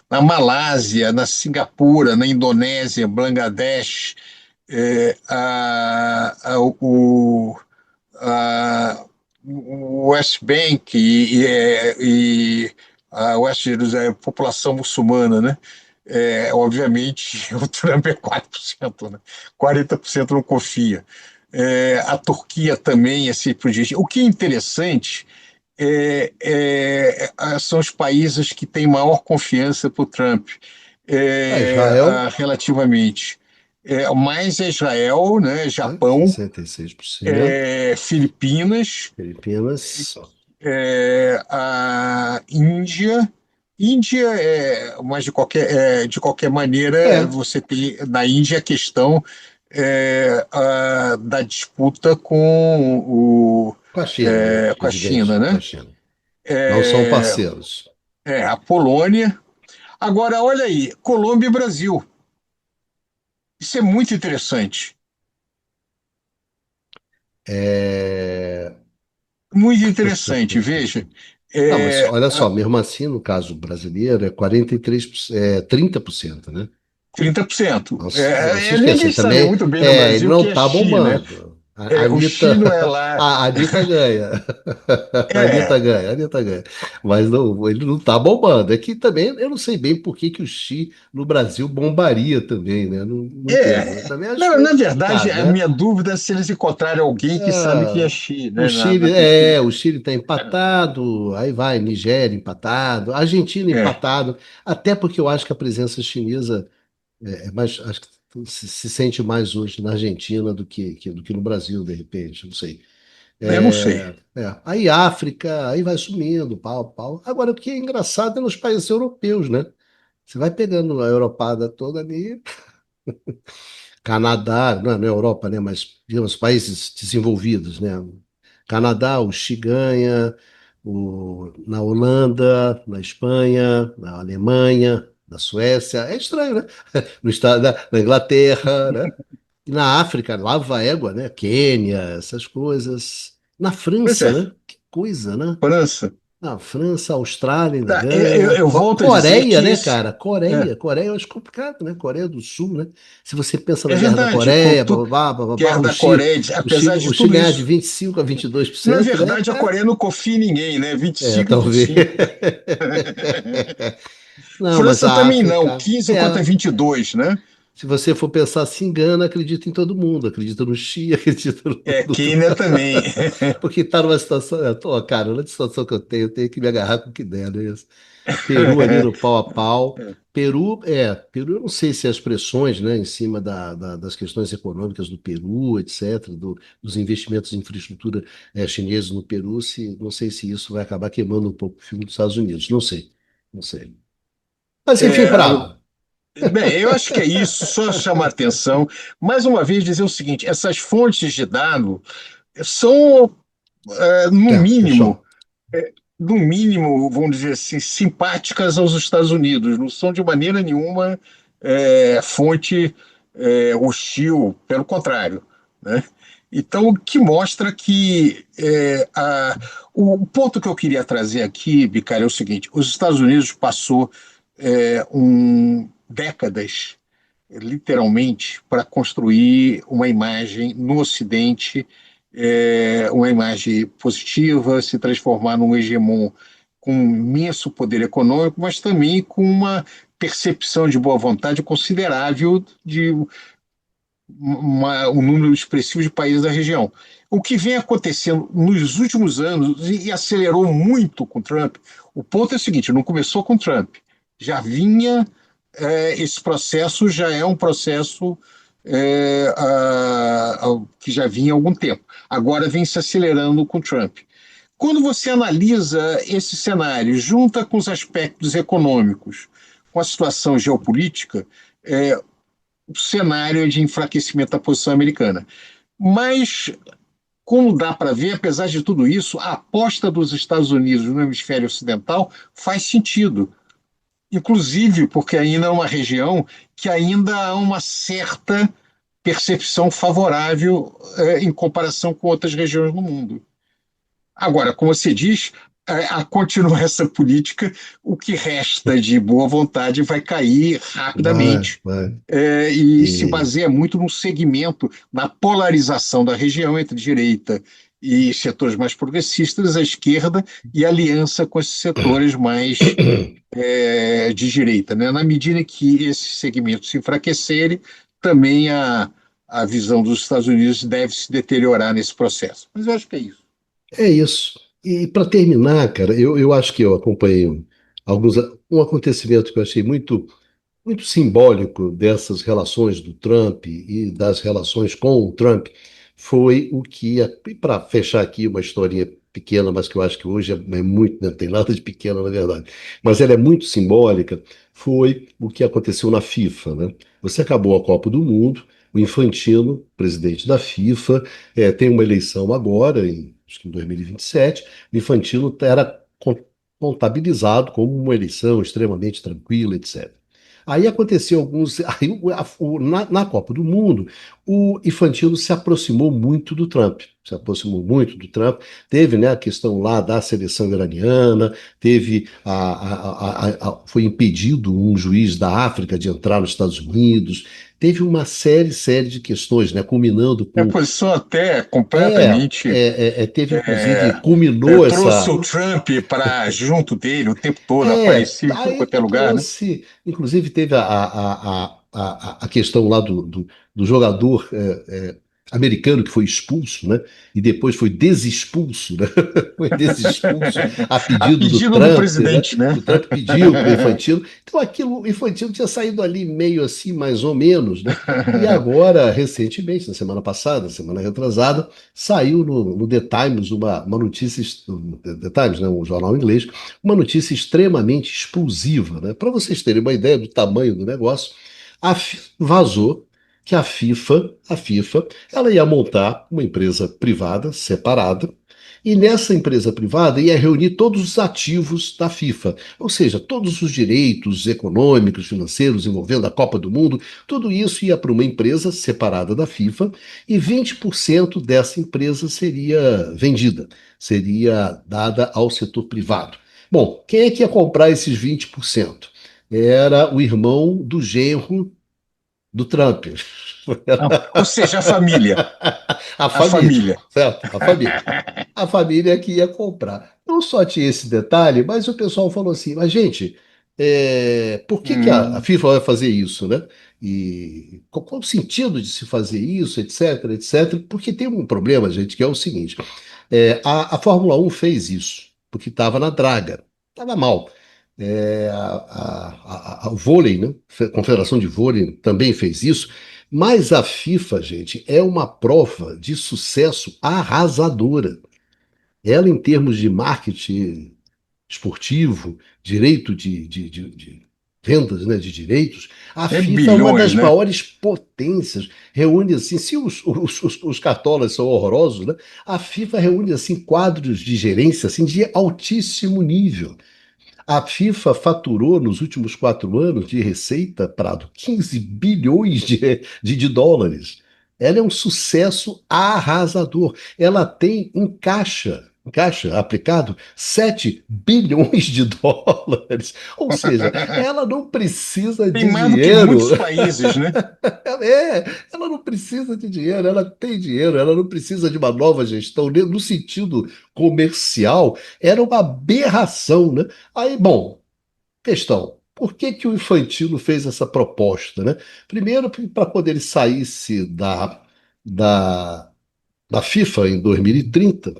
na Malásia, na Singapura, na Indonésia, Bangladesh, o West Bank e a West Jerusalém, a população muçulmana, né? Obviamente, o Trump é 4%, né? 40% não confia. A Turquia também, assim por diante. O que é interessante são os países que têm maior confiança para o Trump, Israel, relativamente. Mais é Israel, né? né? Japão, 66%. Filipinas, Filipinas, a Índia. Índia, mas de qualquer maneira, é, você tem na Índia a questão da disputa com a China, né? com a China, Evidente, com a né? China. Não são parceiros. A Polônia. Agora, olha aí, Colômbia e Brasil. Isso é muito interessante. É... Muito interessante, veja. Não, mas É, olha só, mesmo assim, no caso brasileiro, é 43%, 30%, né? 30%. Não se Ninguém esqueça, sabe também, muito bem no ele Brasil o não que é está Xi, né? bombando. A O Xi Anitta, não é lá. a Anitta ganha. A Anitta É, ganha, a Anitta ganha. Mas não, ele não tá bombando. É que também eu não sei bem por que que o Xi no Brasil bombaria também, né? Não, não entendo. Eu é. também acho Na meio verdade, complicado, a né? minha dúvida é se eles encontrarem alguém que sabe quem é Ah, Xi, o né, na Chile, pesquisa. o Chile está empatado, aí vai, Nigéria empatado, Argentina É, empatado, até porque eu acho que a presença chinesa é mais, acho que se sente mais hoje na Argentina do que no Brasil, de repente, não sei. eu não sei. Aí África, aí vai sumindo, pau, pau. Agora, o que é engraçado é nos países europeus, né? Você vai pegando a Europada toda ali, Canadá, não é na Europa, né? Mas, digamos, países desenvolvidos, né? Canadá, o Xi ganha, na Holanda, na Espanha, na Alemanha, na Suécia. É estranho, né? No estado, na Inglaterra, né? E na África, lá vai égua, né? Quênia, essas coisas. Na Pois França, é, né? Que coisa, né? França. Na França, Austrália ainda Tá, eu, ganha. eu volto a dizer Coreia, que né, esse. cara? É, Coreia eu acho complicado, né? Coreia do Sul, né? Se você pensa na é Guerra da verdade, Coreia, guerra o da Chile, Coreia, apesar O de Chile tudo ganha de isso. 25 a Na 22%, né? verdade, a Coreia não confia em ninguém, né? vinte e cinco e vinte e Talvez. cinco. Não, mas França a também não, África, 15 contra 22, né? se você for pensar assim, Gana acredita em todo mundo, acredita no Xi, acredita É, no outro. Quênia também. Porque está numa situação, cara, na situação que eu tenho que me agarrar com o que der, né? Peru ali no pau a pau. Peru, eu não sei se as pressões, né, em cima das questões econômicas do Peru, etc., dos investimentos em infraestrutura chineses no Peru, não sei se isso vai acabar queimando um pouco o filme dos Estados Unidos, não sei, não sei. Mas enfim, É, Prado. bem, eu acho que é isso, só chamar atenção. Mais uma vez, dizer o seguinte: essas fontes de dado são, no Fechou. mínimo, no mínimo, vamos dizer assim, simpáticas aos Estados Unidos, não são de maneira nenhuma fonte hostil, pelo contrário, né? Então, o que mostra que o ponto que eu queria trazer aqui, Bicário, é o seguinte: os Estados Unidos passou décadas, literalmente, para construir uma imagem no Ocidente, uma imagem positiva, se transformar num hegemon com imenso poder econômico, mas também com uma percepção de boa vontade considerável de um número expressivo de países da região. O que vem acontecendo nos últimos anos, e acelerou muito com Trump, o ponto é o seguinte: não começou com Trump, já vinha, esse processo já é um processo que já vinha há algum tempo. Agora vem se acelerando com Trump. Quando você analisa esse cenário, junta com os aspectos econômicos, com a situação geopolítica, o cenário de enfraquecimento da posição americana. Mas, como dá para ver, apesar de tudo isso, a aposta dos Estados Unidos no hemisfério ocidental faz sentido. Inclusive porque ainda é uma região que ainda há uma certa percepção favorável em comparação com outras regiões no mundo. Agora, como você diz, a continuar essa política, o que resta de boa vontade vai cair Vai, rapidamente, vai. e se E, baseia muito no segmento, na polarização da região entre direita e setores mais progressistas, a esquerda, e aliança com esses setores mais de direita, né? Na medida que esses segmentos se enfraquecerem, também a visão dos Estados Unidos deve se deteriorar nesse processo. Mas eu acho que é isso. É isso. E para terminar, cara, eu acho que eu acompanhei alguns, um acontecimento que eu achei muito simbólico dessas relações do Trump e das relações com o Trump foi o que, para fechar aqui uma historinha pequena, mas que eu acho que hoje é muito, não tem nada de pequena, na verdade, mas ela é muito simbólica, foi o que aconteceu na FIFA, né? Você acabou a Copa do Mundo, o Infantino, presidente da FIFA, tem uma eleição agora, acho que em 2027, o Infantino era contabilizado como uma eleição extremamente tranquila, etc. Aí aconteceu alguns. Aí, na Copa do Mundo, o Infantino se aproximou muito do Trump. Se aproximou muito do Trump. Teve, né, a questão lá da seleção iraniana, teve foi impedido um juiz da África de entrar nos Estados Unidos. teve uma série de questões, né? Culminando É a com. posição até completamente. Teve inclusive, é, culminou Trouxe essa. o Trump para junto dele o tempo todo, aparecia em tudo Aí quanto é lugar, né? trouxe, inclusive teve a questão lá do jogador americano que foi expulso, né? E depois foi desexpulso, né? Foi desexpulso a A pedido do pedido do Trump, né? presidente, né? O Trump pediu para o Infantino. Então aquilo, o Infantino tinha saído ali meio assim, mais ou menos, né? E agora, recentemente, na semana passada, semana retrasada, saiu no The Times uma notícia, The Times, né? Um jornal inglês, uma notícia extremamente explosiva, né? Para vocês terem uma ideia do tamanho do negócio, vazou que a FIFA, ela ia montar uma empresa privada separada e nessa empresa privada ia reunir todos os ativos da FIFA, ou seja, todos os direitos econômicos, financeiros envolvendo a Copa do Mundo, tudo isso ia para uma empresa separada da FIFA e 20% dessa empresa seria vendida, seria dada ao setor privado. Bom, quem é que ia comprar esses 20%? Era o irmão do genro do Trump. Ou seja, a família. A A família, família. certo? A família. A família que ia comprar. Não só tinha esse detalhe, mas o pessoal falou assim: mas, gente, por que a Hum, FIFA vai fazer isso, né? E qual o sentido de se fazer isso, etc, etc? Porque tem um problema, gente, que é o seguinte: a Fórmula 1 fez isso, porque estava na draga, estava mal. O vôlei, né? A Confederação de Vôlei também fez isso, mas a FIFA, gente, é uma prova de sucesso arrasadora. Ela, em termos de marketing esportivo, direito de vendas, né, de direitos, a é FIFA é uma bilhões, das né? maiores potências. Reúne assim, se os cartolas são horrorosos, né, a FIFA reúne assim quadros de gerência assim de altíssimo nível. A FIFA faturou nos últimos 4 anos de receita, Prado, 15 bilhões de dólares. Ela é um sucesso arrasador. Ela tem em caixa aplicado 7 bilhões de dólares. Ou seja, ela não precisa Tem de mais do que dinheiro. muitos países, né? Ela não precisa de dinheiro, ela tem dinheiro, ela não precisa de uma nova gestão, no sentido comercial, era uma aberração, né? Aí, bom, questão. Por que que o Infantino fez essa proposta, né? Primeiro, para quando ele saísse da, da FIFA em 2030,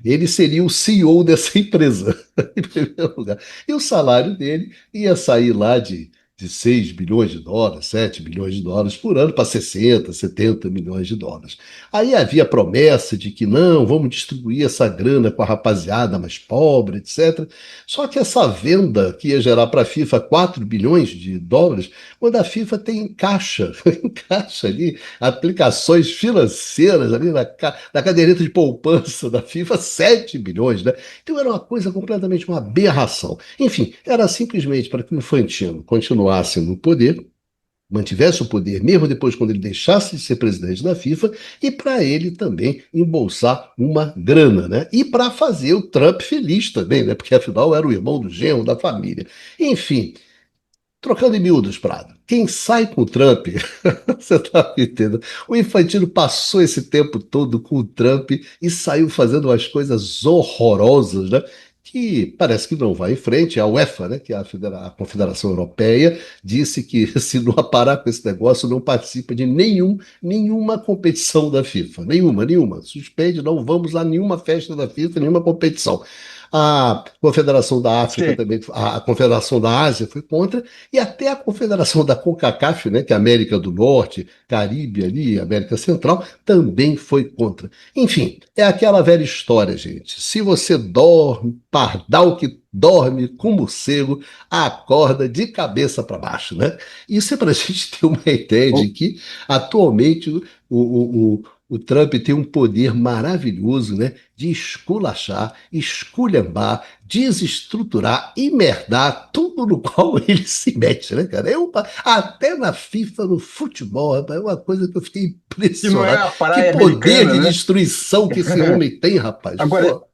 ele seria o CEO dessa empresa, em primeiro lugar. E o salário dele ia sair lá de 6 bilhões de dólares, 7 bilhões de dólares por ano para 60, 70 milhões de dólares. Aí havia promessa de que não, vamos distribuir essa grana com a rapaziada mais pobre, etc. Só que essa venda que ia gerar para a FIFA 4 bilhões de dólares, quando a FIFA tem em caixa, em caixa ali, aplicações financeiras ali na caderneta de poupança da FIFA, 7 bilhões, né? Então era uma coisa completamente uma aberração. Enfim, era simplesmente para que o Infantino continuasse no poder, mantivesse o poder mesmo depois quando ele deixasse de ser presidente da FIFA e para ele também embolsar uma grana, né? E para fazer o Trump feliz também, né? Porque afinal era o irmão do genro da família. Enfim, trocando em miúdos, Prado. Quem sai com o Trump, você tá me entendendo? O Infantino passou esse tempo todo com o Trump e saiu fazendo umas coisas horrorosas, né? Que parece que não vai em frente. A UEFA, né, que é a Confederação Europeia, disse que se não parar com esse negócio, não participa de nenhuma competição da FIFA. Nenhuma. Suspende, não vamos a nenhuma festa da FIFA, nenhuma competição. A Confederação da África Sim. também, a Confederação da Ásia foi contra, e até a Confederação da CONCACAF, né, que é a América do Norte, Caribe ali, América Central, também foi contra. Enfim, é aquela velha história, gente. Se você dorme, pardal que dorme com morcego, acorda de cabeça para baixo, né? Isso é para a gente ter uma ideia de que atualmente o Trump tem um poder maravilhoso, né, de esculachar, esculhambar, desestruturar e merdar tudo no qual ele se mete, né, cara? Até na FIFA, no futebol, rapaz, é uma coisa que eu fiquei Que não é impressionado. a Que praia poder americana, de né? destruição que esse homem tem, rapaz. Agora, Pô.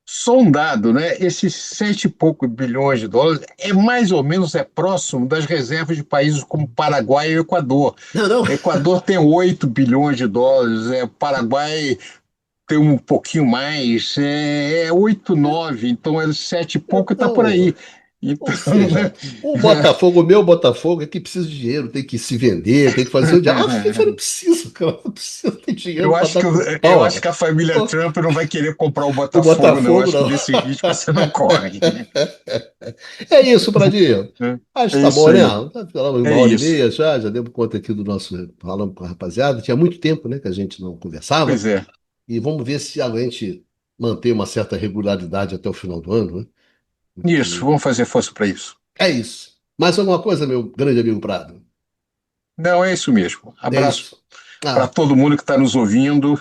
Só um dado, né? Esses 7 e pouco bilhões de dólares é mais ou menos próximo das reservas de países como Paraguai e Equador. Não, não, Equador tem 8 bilhões de dólares, Paraguai tem um pouquinho mais, 8, 9, então é 7 e pouco e está por não. aí. Então, Ou seja, o Botafogo, o meu Botafogo, é que precisa de dinheiro, tem que se vender, tem que fazer o dinheiro. A FIFA não precisa, cara, não precisa ter dinheiro eu para acho dar que, com eu pau. acho que a família Trump não vai querer comprar o O Botafogo, não. Eu Botafogo acho que não. desse risco você não corre. É isso, Pradinho. Acho que É tá isso bom, né? aí. Tá falando É uma hora e isso. meia já demos conta aqui do nosso. Falando com a rapaziada. Tinha muito tempo, né, que a gente não conversava. Pois é. E vamos ver se a gente mantém uma certa regularidade até o final do ano, né? Isso, Porque vamos fazer força para isso. é isso. Mais alguma coisa, meu grande amigo Prado? Não, é isso mesmo. É Abraço isso. para Ah, todo mundo que está nos ouvindo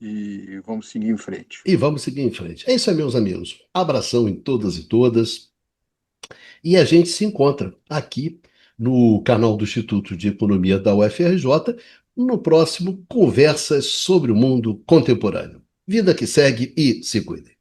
e vamos seguir em frente. e vamos seguir em frente. É isso aí, meus amigos. Abração em todas e todas. E a gente se encontra aqui no canal do Instituto de Economia da UFRJ, no próximo Conversas sobre o Mundo Contemporâneo. Vida que segue e se cuide.